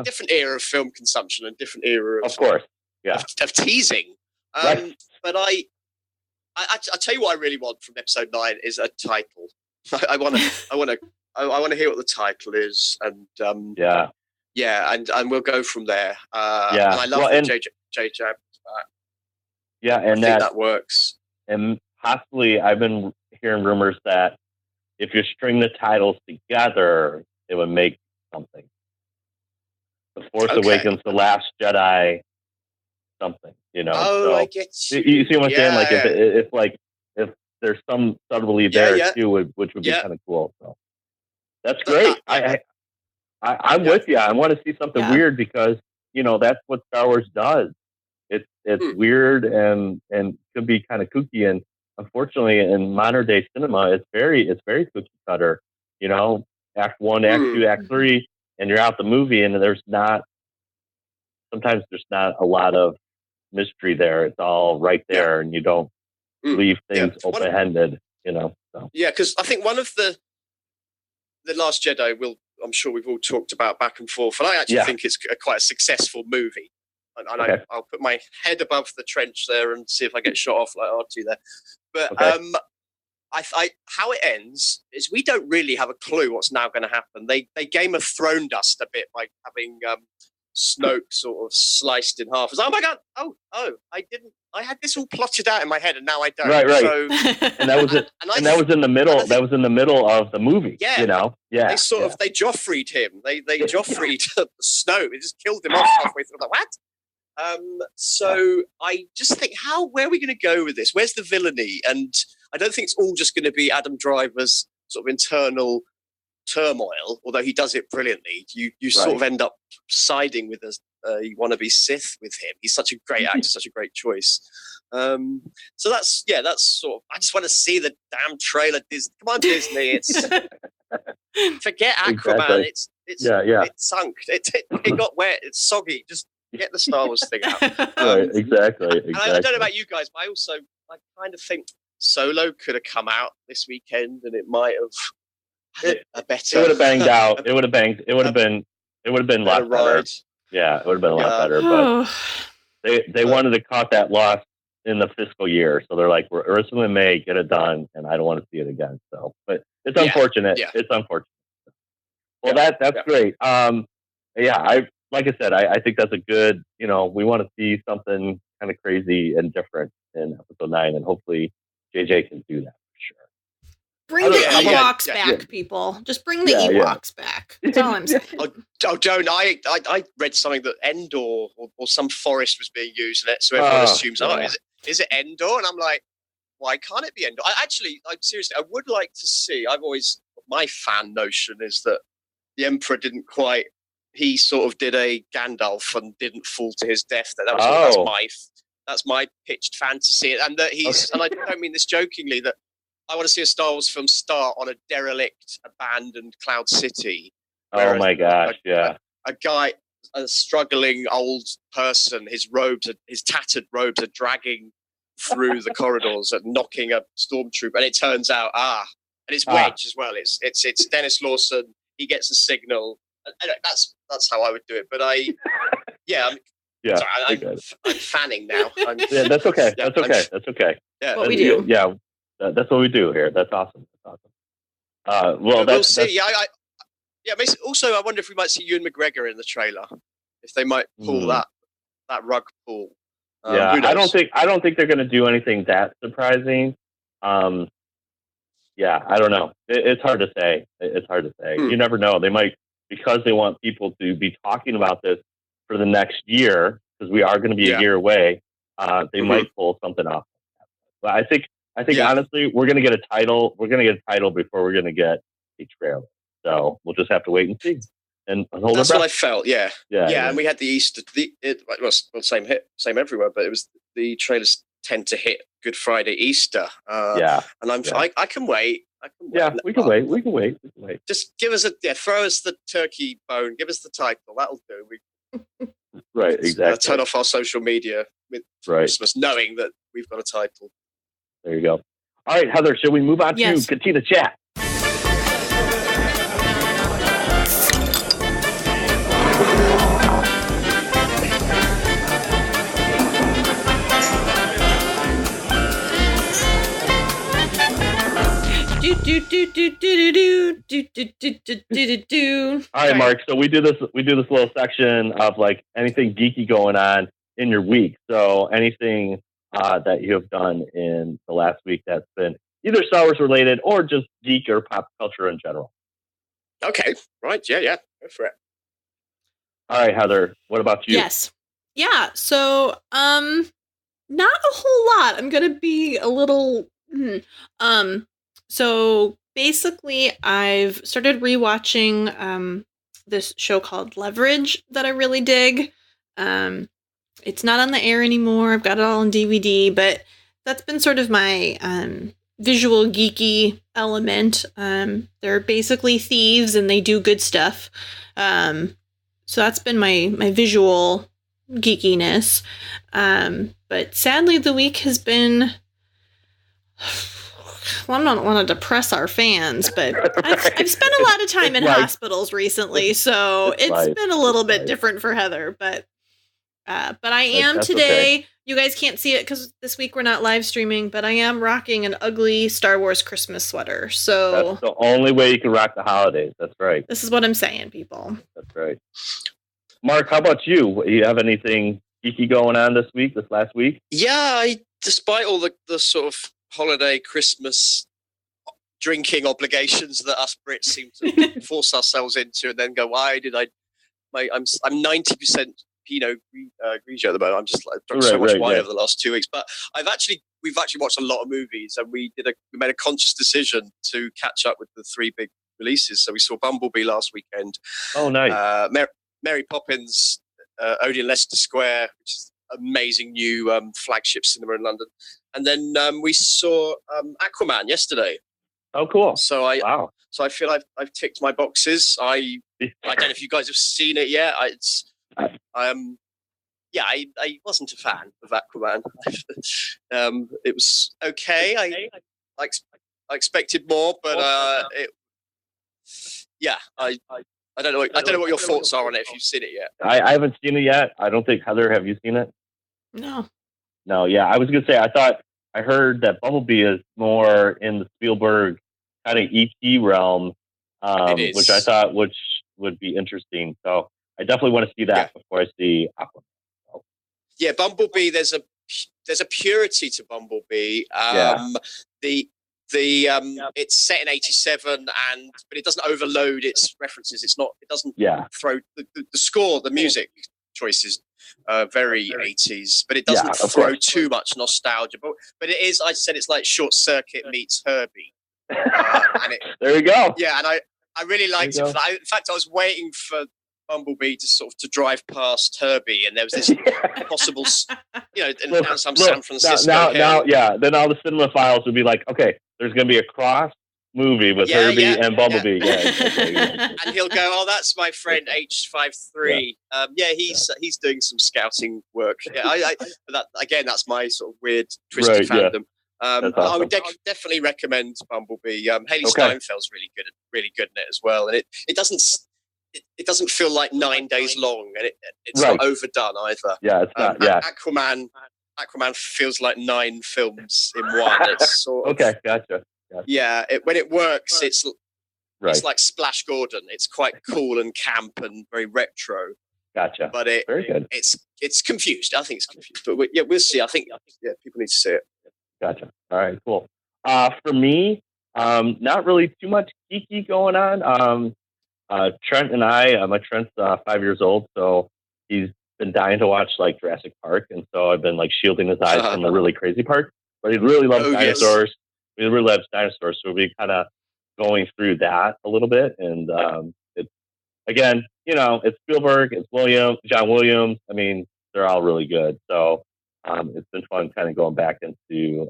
Speaker 4: Different era of film consumption and different era of teasing. But I tell you what I really want from episode 9 is a title. I want to hear what the title is, and and we'll go from there. And I love JJ back.
Speaker 3: Yeah, and
Speaker 4: I think that works.
Speaker 3: And possibly, I've been hearing rumors that if you string the titles together, it would make something. The Force Awakens, The Last Jedi, something.
Speaker 4: Oh, I get you.
Speaker 3: You see what I'm saying? Like if there's some subtlety there too, which would be kind of cool. So that's great. I'm with you. I want to see something weird, because that's what Star Wars does. It's weird and could be kind of kooky, and unfortunately in modern day cinema it's very cookie cutter. Act 1, Act 2, Act 3, and you're out the movie, and sometimes there's not a lot of mystery there. It's all right there, and you don't leave things open-ended. So.
Speaker 4: Yeah, because I think one of the Last Jedi I'm sure we've all talked about back and forth, and I actually think it's quite a successful movie. And I'll put my head above the trench there and see if I get shot off like R2 there. But how it ends is we don't really have a clue what's now going to happen. They Game of Thrones us a bit by having Snoke sort of sliced in half. It's like, oh my god! Oh, I didn't. I had this all plotted out in my head, and now I don't.
Speaker 3: Right.
Speaker 4: So,
Speaker 3: and that was it. And that was in the middle. That was in the middle of the movie.
Speaker 4: Yeah.
Speaker 3: You know. Yeah.
Speaker 4: They sort of Joffrey'd him. They Joffrey'd Snoke. They just killed him off halfway through. I'm like, what? So I just think, where are we going to go with this? Where's the villainy? And I don't think it's all just going to be Adam Driver's sort of internal turmoil, although he does it brilliantly. You sort of end up siding with you want to be Sith with him. He's such a great actor, such a great choice. So that's sort of, I just want to see the damn trailer. Disney, come on, Disney! It's forget Aquaman.
Speaker 3: Exactly.
Speaker 4: It sunk. It got wet. It's soggy. Just get the Star Wars thing out.
Speaker 3: Right, exactly.
Speaker 4: And I don't know about you guys, but I kind of think Solo could have come out this weekend, and it might have had a better.
Speaker 3: It would have banged out. It would have banged. It would have been a lot better. Yeah, it would have been a lot better. But they wanted to cut that loss in the fiscal year, so they're like, we're Ursula and May, get it done, and I don't want to see it again. So, but it's unfortunate. Yeah. It's unfortunate. Well, that's great. Like I said, I think that's a good. We want to see something kind of crazy and different in episode 9, and hopefully JJ can do that for sure.
Speaker 5: Bring the Ewoks back, people. Just bring the Ewoks back. That's all I'm saying.
Speaker 4: Don't. I read something that Endor or some forest was being used in it, so everyone assumes, is it Endor? And I'm like, why can't it be Endor? Seriously, I would like to see. My fan notion is that the Emperor didn't quite. He sort of did a Gandalf and didn't fall to his death. That's my pitched fantasy, and that and I don't mean this jokingly, that I want to see a Star Wars film start on a derelict, abandoned Cloud City.
Speaker 3: Oh my gosh!
Speaker 4: A guy, a struggling old person, his tattered robes are dragging through the corridors and knocking a stormtrooper, and it turns out, and it's Wedge as well. It's Dennis Lawson. He gets a signal. That's how I would do it. But sorry, I'm fanning now.
Speaker 3: That's okay. That's okay.
Speaker 5: Yeah, what we do.
Speaker 3: Yeah, that's what we do here. That's awesome.
Speaker 4: We'll see. Also, I wonder if we might see Ewan McGregor in the trailer. If they might pull that rug pull.
Speaker 3: I don't think they're going to do anything that surprising. I don't know. It's hard to say. You never know. They might, because they want people to be talking about this for the next year, because we are going to be a year away. They might pull something off. But I think honestly, we're going to get a title. We're going to get a title before we're going to get a trailer. So we'll just have to wait and see. And hold
Speaker 4: That's what I felt. Yeah. And we had the Easter. Same everywhere, but it was the trailers tend to hit Good Friday, Easter. And I can wait.
Speaker 3: Yeah, we can wait.
Speaker 4: Just give us throw us the turkey bone. Give us the title. That'll do.
Speaker 3: Right, exactly.
Speaker 4: Turn off our social media with Christmas, knowing that we've got a title.
Speaker 3: There you go. All right, Heather, should we move on to Katina Chat? All right, Mark. So we do this little section of like anything geeky going on in your week. So anything that you have done in the last week that's been either Star Wars related or just geek or pop culture in general.
Speaker 4: Okay. Right. Yeah. Go for it.
Speaker 3: All right, Heather. What about you?
Speaker 5: Yes. Yeah. So, not a whole lot. I'm gonna be a little. So basically, I've started rewatching this show called Leverage that I really dig. It's not on the air anymore. I've got it all on DVD, but that's been sort of my visual geeky element. They're basically thieves and they do good stuff. So that's been my visual geekiness. But sadly, the week has been... Well, I don't want to depress our fans, but I've spent a lot of time in hospitals recently, so it's been a little bit different for Heather. But I am today You guys can't see it because this week we're not live streaming, but I am rocking an ugly Star Wars Christmas sweater. So
Speaker 3: That's the only way you can rock the holidays. That's right.
Speaker 5: this is what I'm saying, people.
Speaker 3: That's right. Mark, how about you? You have anything geeky going on this last week?
Speaker 4: Yeah, despite all the sort of holiday Christmas drinking obligations that us Brits seem to force ourselves into, and then go, why did I'm 90% Pinot Grigio at the moment. I'm just like drunk so much wine over the last 2 weeks. But we've actually watched a lot of movies, and we made a conscious decision to catch up with the 3 big releases. So we saw Bumblebee last weekend.
Speaker 3: Oh, nice.
Speaker 4: Mary Poppins, Odeon Leicester Square, which is amazing new flagship cinema in London. And then we saw Aquaman yesterday.
Speaker 3: Oh, cool.
Speaker 4: So I feel I've ticked my boxes. I don't know if you guys have seen it yet. I wasn't a fan of Aquaman. It was okay. I expected more, but I don't know. I don't know what your thoughts are on it. If you've seen it yet,
Speaker 3: I haven't seen it yet. I don't think, Heather, have you seen it?
Speaker 5: No.
Speaker 3: Yeah, I was gonna say I heard that Bumblebee is more in the Spielberg kind of ET realm, which I thought would be interesting. So I definitely want to see that before I see Aquaman. So.
Speaker 4: Yeah, Bumblebee. There's a purity to Bumblebee. It's set in 87, but it doesn't overload its references. It doesn't throw the score, the music choices, very 80s, but it doesn't throw too much nostalgia. But it is. I said it's like Short Circuit meets Herbie.
Speaker 3: There you go.
Speaker 4: Yeah, and I really liked it. In fact, I was waiting for Bumblebee to drive past Herbie, and there was this possible, down some San Francisco.
Speaker 3: Now, then all the cinemaphiles would be like, okay, there's going to be a cross movie with Herbie and Bumblebee. Yeah.
Speaker 4: And he'll go, oh, that's my friend H53. He's doing some scouting work. Yeah, that's my sort of weird twisted fandom. Awesome. I would definitely recommend Bumblebee. Haley Steinfeld's really good in it as well, and it doesn't feel like 9 days long, and it's not overdone either.
Speaker 3: Yeah, it's not.
Speaker 4: Aquaman feels like 9 films in one. It's sort of,
Speaker 3: gotcha.
Speaker 4: Yeah, when it works, it's like Splash Gordon. It's quite cool and camp and very retro.
Speaker 3: Gotcha.
Speaker 4: But
Speaker 3: very good.
Speaker 4: It's confused. I think it's confused, but we'll see. I think people need to see it.
Speaker 3: Gotcha. All right, cool. For me, not really too much geeky going on. Trent and Trent's 5 years old, so he's been dying to watch like Jurassic Park, and so I've been like shielding his eyes from the really crazy part. But he really loves dinosaurs. Yes. He really loves dinosaurs, so we'll be kind of going through that a little bit. And it's again, it's Spielberg, it's John Williams. I mean, they're all really good. So it's been fun kind of going back into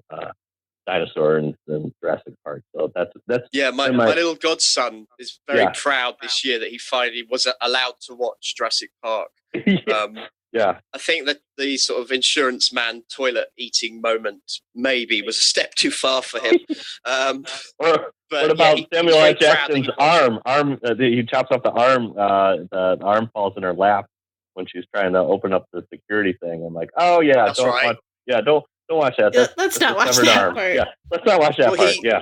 Speaker 3: dinosaurs and Jurassic Park. So that's
Speaker 4: my little godson is very proud this year that he finally was allowed to watch Jurassic Park. I think that the sort of insurance man toilet eating moment maybe was a step too far for him.
Speaker 3: What about Samuel L. Jackson's arm? He chops off the arm. The arm falls in her lap when she's trying to open up the security thing. I'm like, oh yeah, don't watch that.
Speaker 5: Let's not watch that part.
Speaker 3: Yeah, let's not watch that part. Yeah.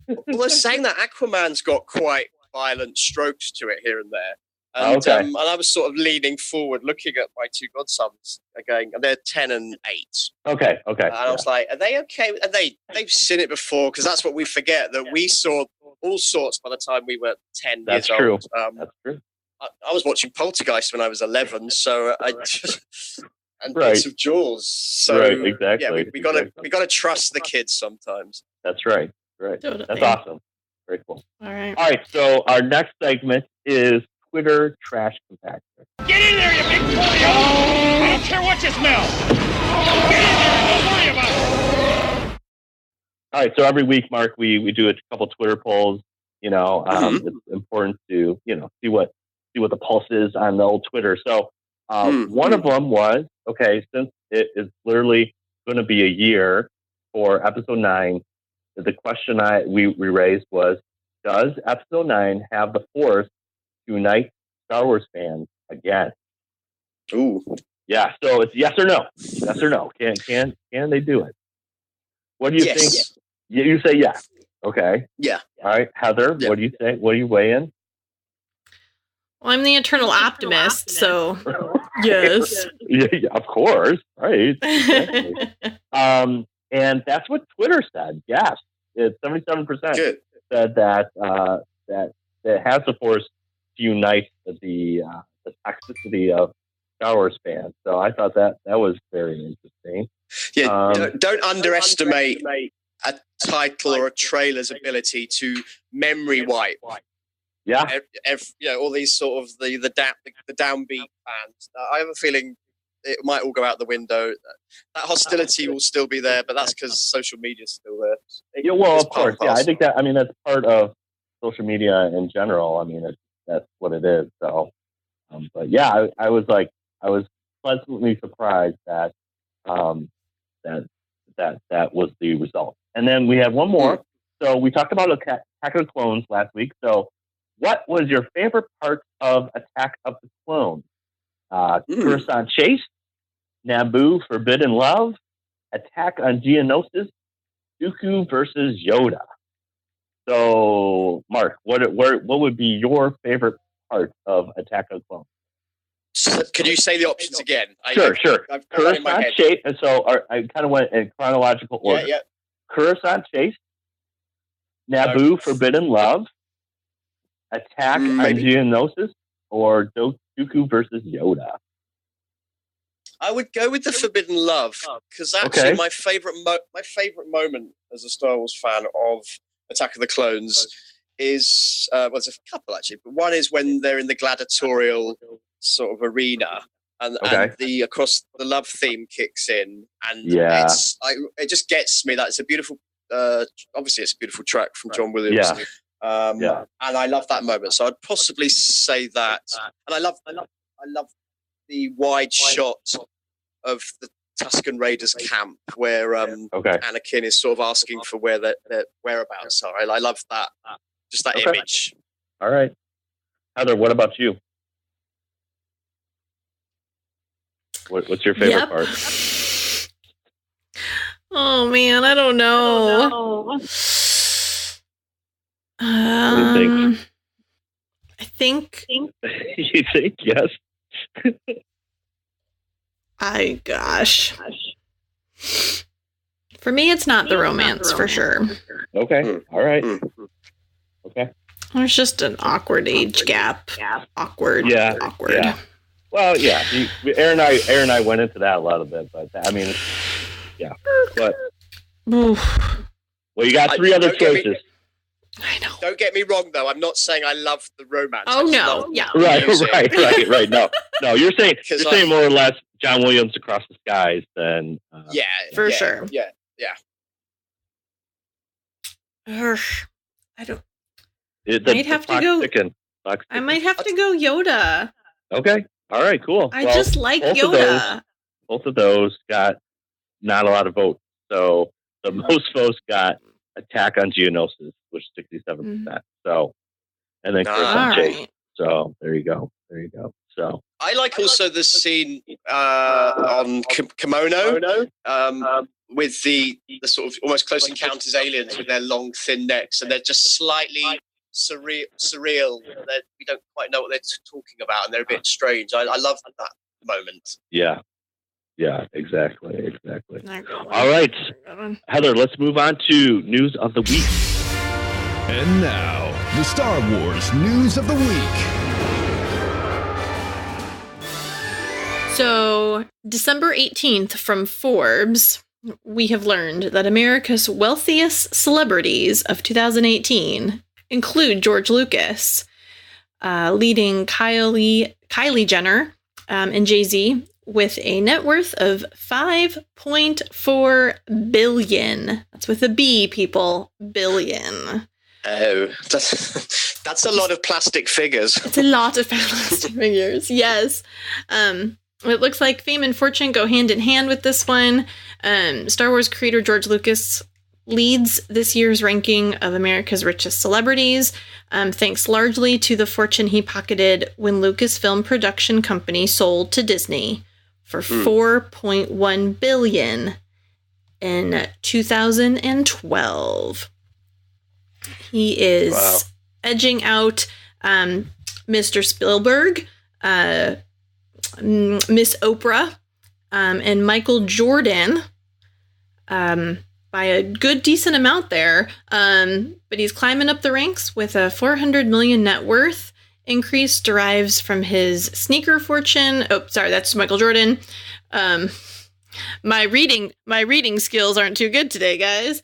Speaker 4: Well, they're saying that Aquaman's got quite violent strokes to it here and there. And, and I was sort of leaning forward, looking at my 2 godsons, going, and they're 10 and 8.
Speaker 3: Okay.
Speaker 4: And I was like, are they okay? And they've seen it before, because that's what we forget, that we saw all sorts by the time we were 10 years old.
Speaker 3: That's true.
Speaker 4: I was watching Poltergeist when I was 11, so and bits of Jaws. So
Speaker 3: exactly.
Speaker 4: Yeah, we gotta trust the kids sometimes.
Speaker 3: That's right.
Speaker 5: Totally.
Speaker 3: That's awesome. Very cool.
Speaker 5: All right.
Speaker 3: So our next segment is Twitter Trash Compactor.
Speaker 1: Get in there, you big polio! I don't care what you smell! Get in there and don't worry about it!
Speaker 3: All right, so every week, Mark, we do a couple Twitter polls. It's important to, see what the pulse is on the old Twitter. So one of them was, since it is literally going to be a year for episode 9, the question we raised was, does episode 9 have the force to unite Star Wars fans again?
Speaker 4: Ooh.
Speaker 3: Yeah. So it's yes or no. Yes or no. Can they do it? What do you think? You say yes. Okay.
Speaker 4: Yeah.
Speaker 3: All right, Heather.
Speaker 4: Yeah.
Speaker 3: What do you say? What do you weigh in?
Speaker 5: Well, I'm the eternal optimist, so yes.
Speaker 3: Yeah, of course. Right. Exactly. And that's what Twitter said. Yes, it's 77% said that that it has the force to unite the toxicity of Star Wars fans. So I thought that was very interesting.
Speaker 4: Yeah, don't underestimate a title or a trailer's ability to memory wipe.
Speaker 3: Yeah,
Speaker 4: all these sort of the downbeat fans. I have a feeling it might all go out the window. That hostility will still be there, but that's because social media's still there.
Speaker 3: Yeah, well, of course. Yeah, I think that. I mean, that's part of social media in general. I mean, that's what it is. So, but yeah, I was pleasantly surprised that that was the result. And then we have one more. So we talked about Attack of the Clones last week. So what was your favorite part of Attack of the Clones? Coruscant Chase, Naboo Forbidden Love, Attack on Geonosis, Dooku versus Yoda. So, Mark, what would be your favorite part of Attack of the Clones?
Speaker 4: So, can you say the options again?
Speaker 3: Sure. Coruscant Chase. And so I kind of went in chronological order.
Speaker 4: Yeah.
Speaker 3: Coruscant Chase, Naboo Forbidden Love, Attack on Geonosis, or Dooku versus Yoda.
Speaker 4: I would go with the Forbidden Love because actually my favorite moment as a Star Wars fan of Attack of the Clones is there's a couple actually, but one is when they're in the gladiatorial sort of arena and the Across the Love theme kicks in, and it just gets me that it's a beautiful. Obviously, it's a beautiful track from John Williams. And I love that moment. So I'd possibly say that. And I love the wide shot of the Tusken Raiders camp where Anakin is sort of asking for where their whereabouts are. I love that. Just that image.
Speaker 3: All right. Heather, what about you? What's your favorite part?
Speaker 5: Oh man, I don't know.
Speaker 3: What do you think?
Speaker 5: I think.
Speaker 3: You think? Yes.
Speaker 5: Gosh. For me, it's not the romance for sure.
Speaker 3: Okay. All right. Okay.
Speaker 5: There's just an awkward age gap. Awkward. Yeah. Awkward.
Speaker 3: Yeah. Well, yeah. Aaron and I went into that a little bit, but I mean, yeah. But well, you got three other choices.
Speaker 5: I know.
Speaker 4: Don't get me wrong, though. I'm not saying I love the romance.
Speaker 5: Oh no, yeah.
Speaker 3: Right. No. You're saying more or less John Williams Across the Skies than
Speaker 5: for sure.
Speaker 4: Yeah.
Speaker 5: I don't. I might have to go Yoda.
Speaker 3: Okay. All right. Cool.
Speaker 5: I just like Yoda.
Speaker 3: Both of those got not a lot of votes. So the most votes got Attack on Geonosis, which is 67%. So, and then Coruscant Chase. So there you go. So
Speaker 4: I like also the scene on Kimono with the sort of almost Close Encounters aliens with their long, thin necks, and they're just slightly surreal. We don't quite know what they're talking about, and they're a bit strange. I love that moment.
Speaker 3: Yeah, exactly. All right, Heather, let's move on to News of the Week.
Speaker 7: And now, the Star Wars News of the Week.
Speaker 5: So, December 18th from Forbes, we have learned that America's wealthiest celebrities of 2018 include George Lucas, leading Kylie Jenner and Jay-Z, with a net worth of $5.4 billion. That's with a B, people. Billion.
Speaker 4: Oh, that's a lot of plastic figures.
Speaker 5: It's a lot of plastic figures, yes. It looks like fame and fortune go hand in hand with this one. Star Wars creator George Lucas leads this year's ranking of America's richest celebrities, thanks largely to the fortune he pocketed when Lucasfilm Production Company sold to Disney for $4.1 billion in 2012. He is edging out Mr. Spielberg, Miss Oprah, and Michael Jordan by a good decent amount there. But he's climbing up the ranks with a $400 million net worth. Increase derives from his sneaker fortune. Oh, sorry, that's Michael Jordan. My reading skills aren't too good today, guys.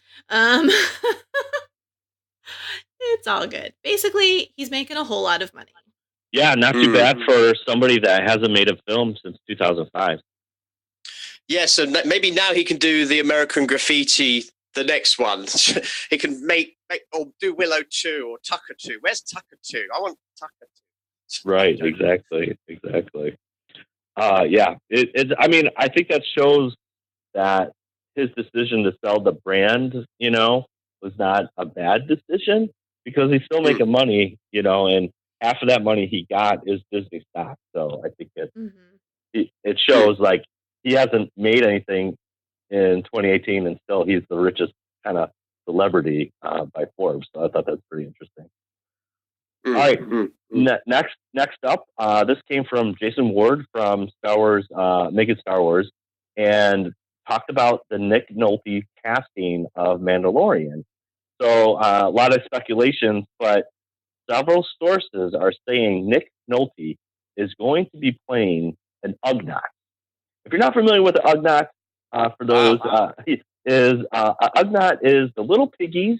Speaker 5: It's all good. Basically, he's making a whole lot of money.
Speaker 3: Yeah, not too bad for somebody that hasn't made a film since 2005.
Speaker 4: Yeah, so maybe now he can do the American Graffiti, the next one. He can make or do Willow 2 or Tucker 2. Where's Tucker 2? I want Tucker 2.
Speaker 3: Right, exactly. Yeah, I mean, I think that shows that his decision to sell the brand, was not a bad decision because he's still making money, and half of that money he got is Disney stock. So I think it shows like he hasn't made anything in 2018 and still he's the richest kind of celebrity by Forbes. So I thought that's pretty interesting. All right. Next up, this came from Jason Ward from Star Wars, Making Star Wars, and talked about the Nick Nolte casting of Mandalorian. So a lot of speculations, but several sources are saying Nick Nolte is going to be playing an Ugnaught. If you're not familiar with the Ugnaught, for those, Ugnaught is the little piggies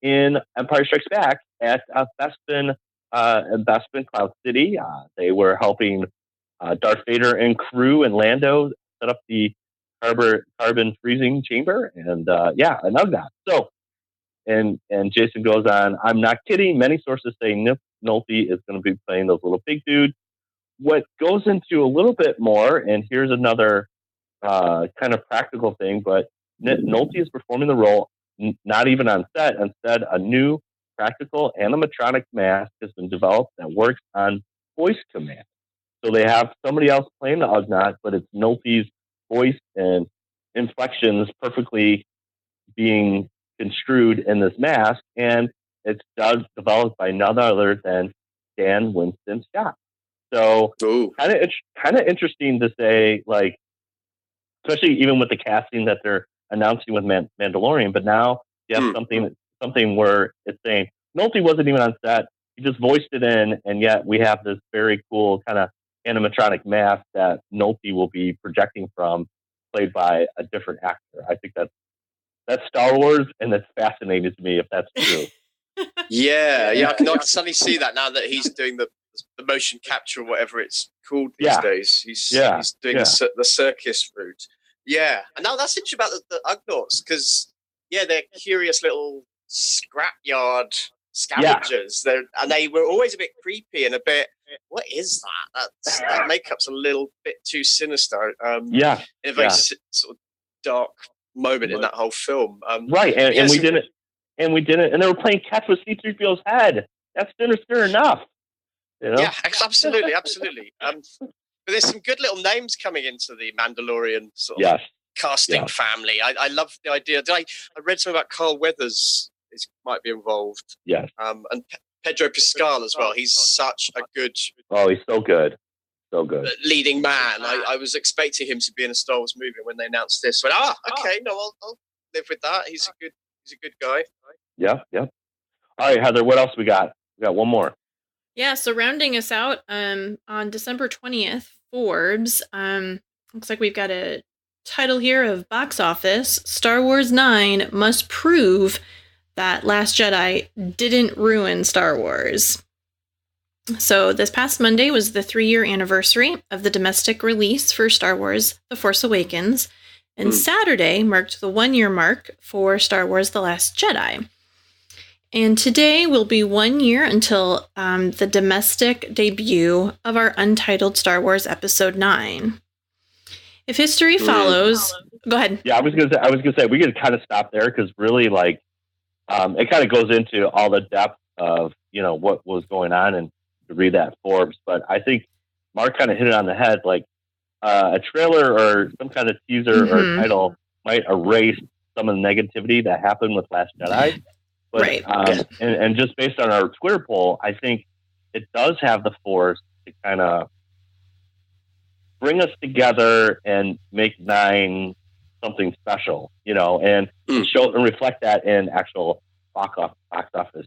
Speaker 3: in Empire Strikes Back at Bespin Cloud City. They were helping Darth Vader and crew and Lando set up the carbon freezing chamber, and an Ugnaught. So, and Jason goes on, I'm not kidding. Many sources say Nick Nolte is going to be playing those little pig dudes. What goes into a little bit more, and here's another kind of practical thing, but Nolte is performing the role not even on set. Instead, a new practical animatronic mask has been developed that works on voice command. So they have somebody else playing the Ugnaught, but it's Nolte's voice and inflections perfectly being construed in this mask, and it's developed by none other than Dan Winston Scott. So kind of interesting to say, like, especially even with the casting that they're announcing with Mandalorian, but now you have something where it's saying Nolte wasn't even on set. He just voiced it in, and yet we have this very cool kind of animatronic mask that Nolte will be projecting from, played by a different actor. I think that's Star Wars, and that's fascinating to me if that's true.
Speaker 4: Yeah, I can suddenly see that now that he's doing the motion capture or whatever it's called these days. He's doing the circus route. Yeah, and now that's interesting about the Ugnaughts, because they're curious little scrapyard scavengers. They were always a bit creepy and a bit. What is that? That makeup's a little bit too sinister. In a very sort of dark moment in that whole film.
Speaker 3: Right, and we didn't, and they were playing catch with C-3PO's head. That's sinister enough.
Speaker 4: Yeah, absolutely. But there's some good little names coming into the Mandalorian sort of casting family. I love the idea. I read something about Carl Weathers might be involved.
Speaker 3: Yes.
Speaker 4: And Pedro Pascal as well. He's such a good.
Speaker 3: Oh, he's so good.
Speaker 4: Leading man. I was expecting him to be in a Star Wars movie when they announced this. I'll live with that. He's a good guy.
Speaker 3: Yeah. All right, Heather. What else we got? We got one more.
Speaker 5: Yeah, so rounding us out, on December 20th, Forbes, looks like we've got a title here of box office. Star Wars 9 must prove that Last Jedi didn't ruin Star Wars. So this past Monday was the 3-year anniversary of the domestic release for Star Wars The Force Awakens, and Saturday marked the 1-year mark for Star Wars The Last Jedi. And today will be 1 year until the domestic debut of our untitled Star Wars Episode 9. If history follows, go ahead.
Speaker 3: Yeah, I was gonna say we could kind of stop there because really, like, it kind of goes into all the depth of what was going on and to read that Forbes. But I think Mark kind of hit it on the head. Like, a trailer or some kind of teaser or title might erase some of the negativity that happened with Last Jedi. But,
Speaker 5: right.
Speaker 3: And just based on our Twitter poll, I think it does have the force to kind of bring us together and make 9 something special, and show and reflect that in actual box office,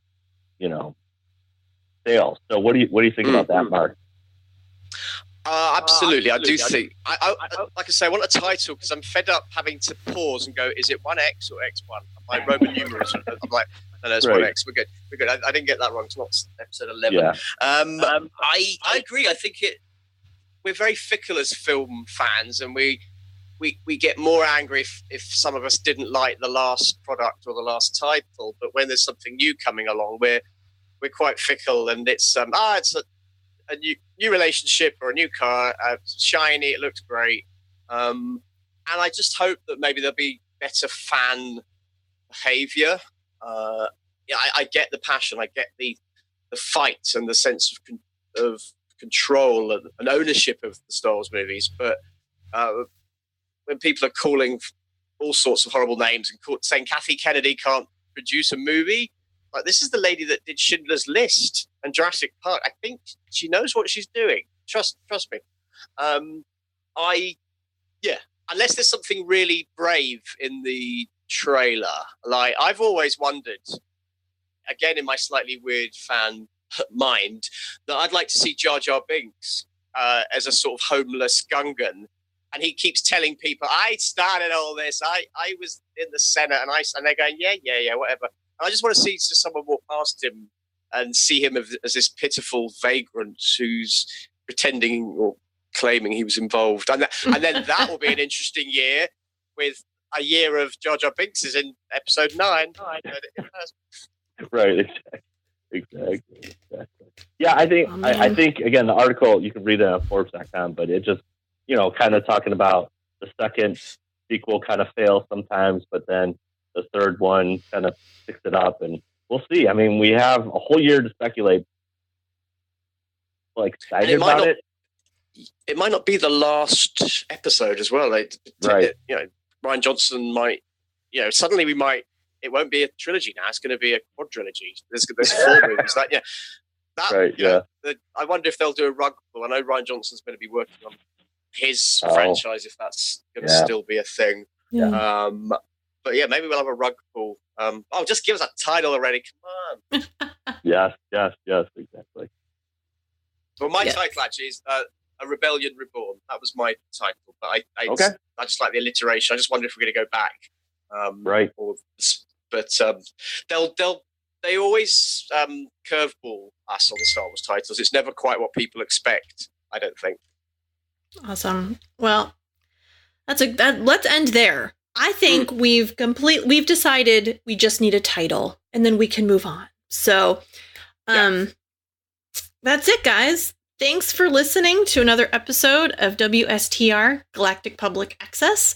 Speaker 3: sales. So what do you think about that, Mark?
Speaker 4: Absolutely. I do think, I like I say, I want a title because I'm fed up having to pause and go, is it 1X or X1? My Roman numerals, I'm like, no, it's 1X. We're good. I didn't get that wrong. It's not episode 11.
Speaker 3: Yeah.
Speaker 4: I agree. I think we're very fickle as film fans, and we get more angry if some of us didn't like the last product or the last title. But when there's something new coming along, we're quite fickle, and it's a new relationship or a new car, shiny, it looks great. And I just hope that maybe there'll be better fan behavior. I get the passion, I get the fight and the sense of control and ownership of the Star Wars movies. But when people are calling all sorts of horrible names and saying Kathy Kennedy can't produce a movie, like, this is the lady that did Schindler's List and Jurassic Park. I think she knows what she's doing. Trust me. Unless there's something really brave in the trailer. Like, I've always wondered, again in my slightly weird fan mind, that I'd like to see Jar Jar Binks as a sort of homeless Gungan. And he keeps telling people, I started all this. I was in the Senate, and they're going, yeah, whatever. I just want to see just someone walk past him and see him as this pitiful vagrant who's pretending or claiming he was involved. And then that will be an interesting year, with a year of Jar Jar Binks is in episode 9.
Speaker 3: Right, exactly. Yeah, I think again, the article, you can read it on Forbes.com, but it just, kind of talking about the second sequel kind of fails sometimes, but then the third one kind of picks it up, and we'll see. I mean, we have a whole year to speculate. Like, excited about it.
Speaker 4: It might not be the last episode as well.
Speaker 3: Right.
Speaker 4: Rian Johnson might, suddenly it won't be a trilogy now. It's going to be a quadrilogy. There's 4 movies. I wonder if they'll do a rug pull. I know Rian Johnson's going to be working on his franchise, if that's going to still be a thing.
Speaker 5: Yeah.
Speaker 4: But yeah, maybe we'll have a rug pull. Just give us a title already. Come on.
Speaker 3: Yes, exactly.
Speaker 4: Well, my title actually is A Rebellion Reborn. That was my title. But I just like the alliteration. I just wonder if we're going to go back.
Speaker 3: Right.
Speaker 4: But they always curveball us on the Star Wars titles. It's never quite what people expect, I don't think.
Speaker 5: Awesome. Well, let's end there. I think we've decided we just need a title, and then we can move on. So, that's it, guys. Thanks for listening to another episode of WSTR Galactic Public Access.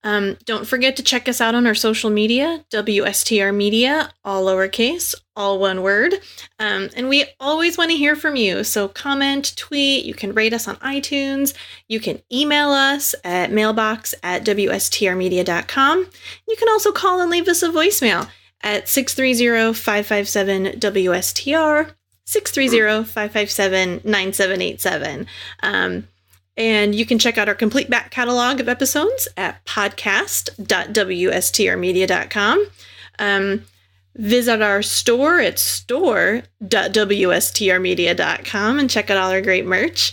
Speaker 5: Don't forget to check us out on our social media, WSTR Media, all lowercase, all one word. And we always want to hear from you. So comment, tweet, you can rate us on iTunes. You can email us at mailbox@wstrmedia.com. You can also call and leave us a voicemail at 630-557-WSTR, 630-557-9787. And you can check out our complete back catalog of episodes at podcast.wstrmedia.com. Visit our store at store.wstrmedia.com and check out all our great merch.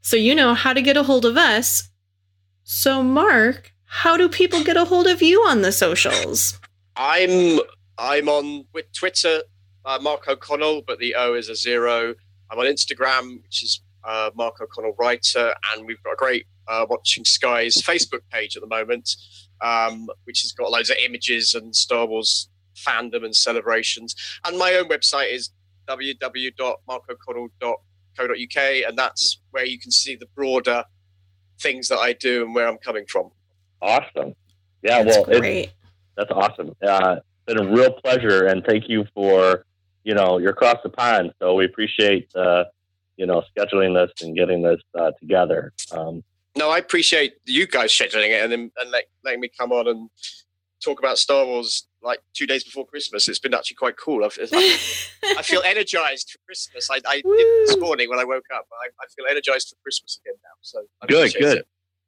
Speaker 5: So you know how to get a hold of us. So Mark, how do people get a hold of you on the socials?
Speaker 4: I'm on with Twitter, Mark O'Connell, but the O is a 0. I'm on Instagram, which is Mark O'Connell Writer, and we've got a great Watching Skies Facebook page at the moment, which has got loads of images and Star Wars fandom and celebrations. And my own website is www.markoconnell.co.uk, and that's where you can see the broader things that I do and where I'm coming from.
Speaker 3: Awesome. Yeah,
Speaker 5: that's great.
Speaker 3: That's awesome. It's been a real pleasure, and thank you for, you're across the pond, so we appreciate scheduling this and getting this together.
Speaker 4: No, No, I appreciate you guys scheduling it and letting me come on and talk about Star Wars like 2 days before Christmas. It's been actually quite cool. I feel energized for Christmas. I did this morning when I woke up. I feel energized for Christmas again now. So
Speaker 3: Good.
Speaker 4: It.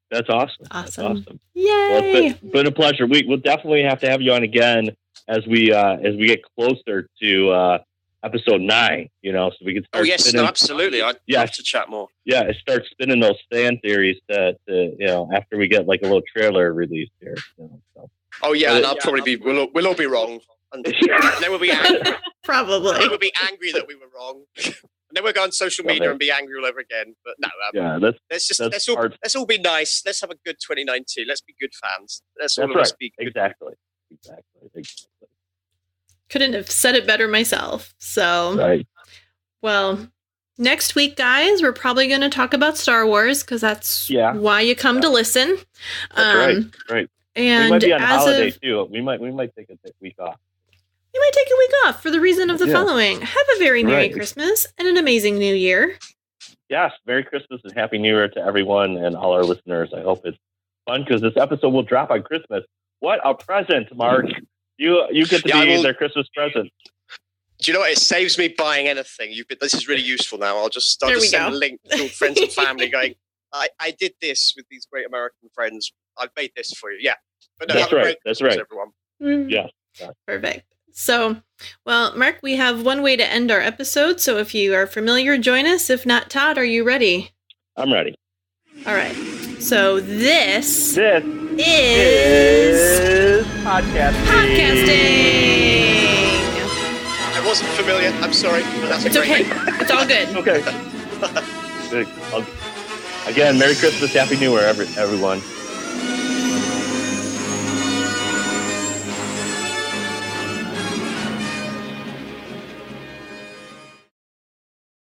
Speaker 3: That's awesome.
Speaker 5: Awesome.
Speaker 3: Yay!
Speaker 5: Well,
Speaker 3: it's been a pleasure. We'll definitely have to have you on again as we get closer to episode 9. So we can start.
Speaker 4: Oh yes,
Speaker 3: spinning.
Speaker 4: no, absolutely. I'd love to chat more.
Speaker 3: Yeah, start spinning those fan theories to after we get like a little trailer released here. So.
Speaker 4: Oh yeah, and I'll probably be. We'll all be wrong, and then we'll be angry.
Speaker 5: Probably.
Speaker 4: We'll be angry that we were wrong. And then we'll go on social media and be angry all over again. But no, let's all be nice. Let's have a good 2019. Let's be good fans. Let's all of us be good.
Speaker 3: Exactly.
Speaker 5: Couldn't have said it better myself. So,
Speaker 3: right.
Speaker 5: Well, next week, guys, we're probably going to talk about Star Wars because that's why you come to listen.
Speaker 3: That's right.
Speaker 5: And
Speaker 3: we might be on holiday too. We might take a week off.
Speaker 5: You might take a week off for the reason of the following. Have a very Merry Christmas and an amazing New Year.
Speaker 3: Yes, Merry Christmas and Happy New Year to everyone and all our listeners. I hope it's fun because this episode will drop on Christmas. What a present, Mark. You get to be their Christmas present.
Speaker 4: Do you know what? It saves me buying anything. This is really useful now. I'll just send a link to friends and family going, I did this with these great American friends. I've made this for you. Yeah. But no,
Speaker 3: that's right. That's right.
Speaker 4: Everyone.
Speaker 3: Yeah.
Speaker 5: Perfect. So, well, Mark, we have one way to end our episode. So if you are familiar, join us. If not, Todd, are you ready?
Speaker 3: I'm ready.
Speaker 5: All right. So this
Speaker 3: is podcasting.
Speaker 4: I wasn't familiar. I'm sorry. But that's
Speaker 5: it's okay. It's all good.
Speaker 3: Okay. Again, Merry Christmas, Happy New Year, everyone.